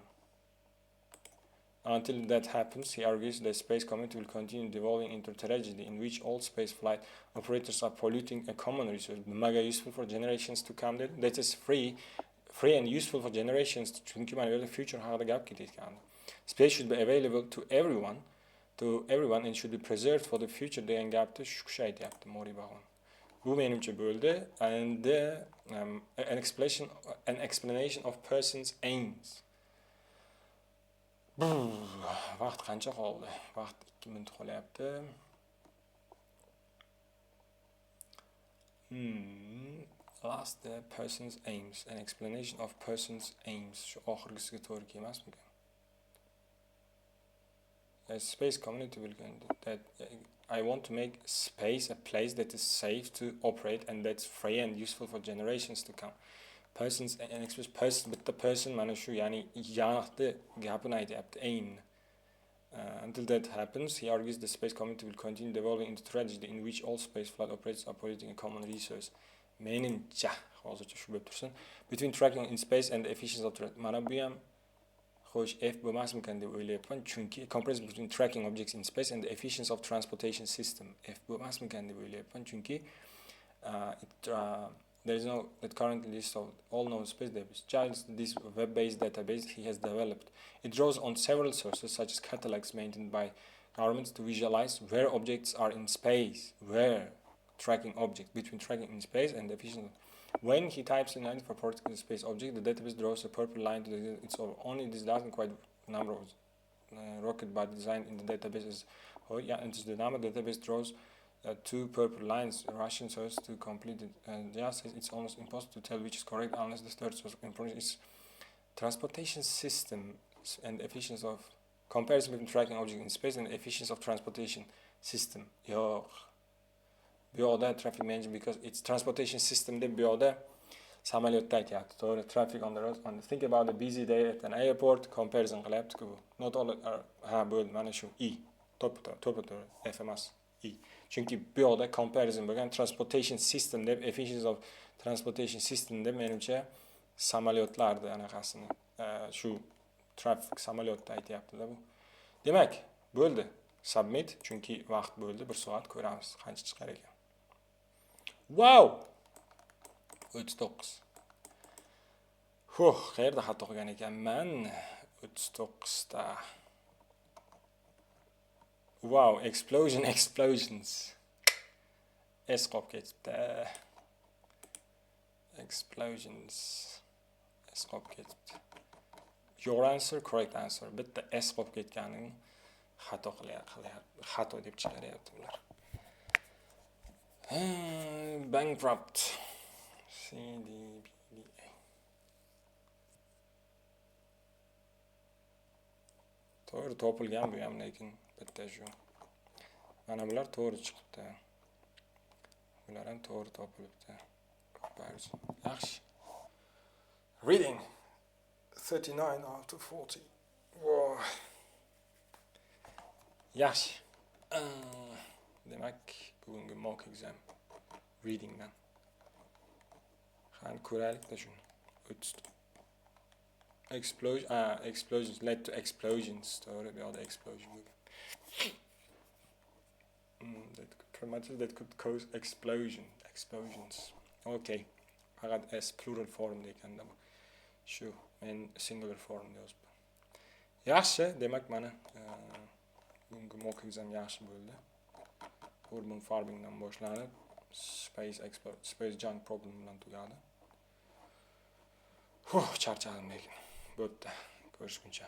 Until that happens, he argues the space community will continue devolving into a tragedy in which all space flight operators are polluting a common resource. Mega useful for generations to come. That is free and useful for generations to chunki mana the future haqida gap ketayotgandi. Space should be available to everyone and should be preserved for the future degan gapni shu kishi aytyapti, Moriba. Bu menimcha bo'ldi. And an explanation of person's aims. Vaqt qancha qoldi? Vaqt 2 minut qolyapti. Last the person's aims. An explanation of person's aims. Shu oxirgisiga to'g'ri kelmasmikan? A space community will that I want to make space a place that is safe to operate and that's free and useful for generations to come. Person's an express person, but the person mana shu, ya'ni yaxni gapini aytyapti, aim. Until that happens, he argues the space community will continue devolving into tragedy in which all space flight operators are polluting a common resource. Menimcha hozircha shu bo'lib tursin. Between tracking in space and the efficiency of mana bu ham xo'sh F bo'lmasmikan deb o'ylayapman, chunki comparison between tracking objects in space and the efficiency of transportation system. F bo'lmasmikan deb o'ylayapman, chunki there is no that current list of all known space debris. This web-based database he has developed. It draws on several sources such as catalogs maintained by governments to visualize where objects are in space. Where tracking objects between tracking in space and the efficiency. When he types in for a particular space object, the database draws a purple line to its over. Only this doesn't quite number of rocket body designed in the database is enters the number. The database draws two purple lines, Russian source to complete it. And yes, it's almost impossible to tell which is correct unless the third source information is transportation system and efficiency of comparison between tracking object in space and efficiency of transportation system. Yo'q. Bu yoqda traffic management because it's transportation system deb bu yoqda samolyotda aytyapti. To'g'ri, traffic on the road. Think about a busy day at an airport, comparison qilyapti-ku. Not all bo'ldi, mana shu I. To'g'ri, F emas, I. Chunki bu yoqda comparison bo'lgan transportation system deb efficiency of transportation system deb menimcha samolyotlarni anaqasini shu traffic samolyotda aytyapti-da bu. Demak, bo'ldi. Submit, chunki vaqt bo'ldi, 1 soat ko'ramiz qancha chiqar ekan. Wow! 39. Qayerda xato qilgan ekanman? 39 ta. Wow, explosions. S qolib ketibdi. Explosions. S qolib ketibdi. Your answer, correct answer. Bitta S qolib ketganing xato qilyapti. Xato deb chiqaryapti ular. Bankrupt. CDBA. To'g'ri topilgan bu ham, lekin bitta shu. Mana bular to'g'ri chiqibdi. Bular ham to'g'ri topilibdi. Yaxshi. Reading 39 out of 40. Wow. Yaxshi. Demak, bugungi mock exam readingdan. Qani ko'raylik-da shuni. Explosions led to explosions. To'g'ri, bu yoqda explosion bo'lgan. That could cause explosions. Okay. Faqat as plural form ekanda bu. Shu, men singular form yozibman. Yaxshi, demak mana bugungi mock exam yaxshi bo'ldi. Urban farmingdan boshlanib, space junk problem bilan tugadi. Charchadim lekin. Bo'pti. Ko'rishguncha.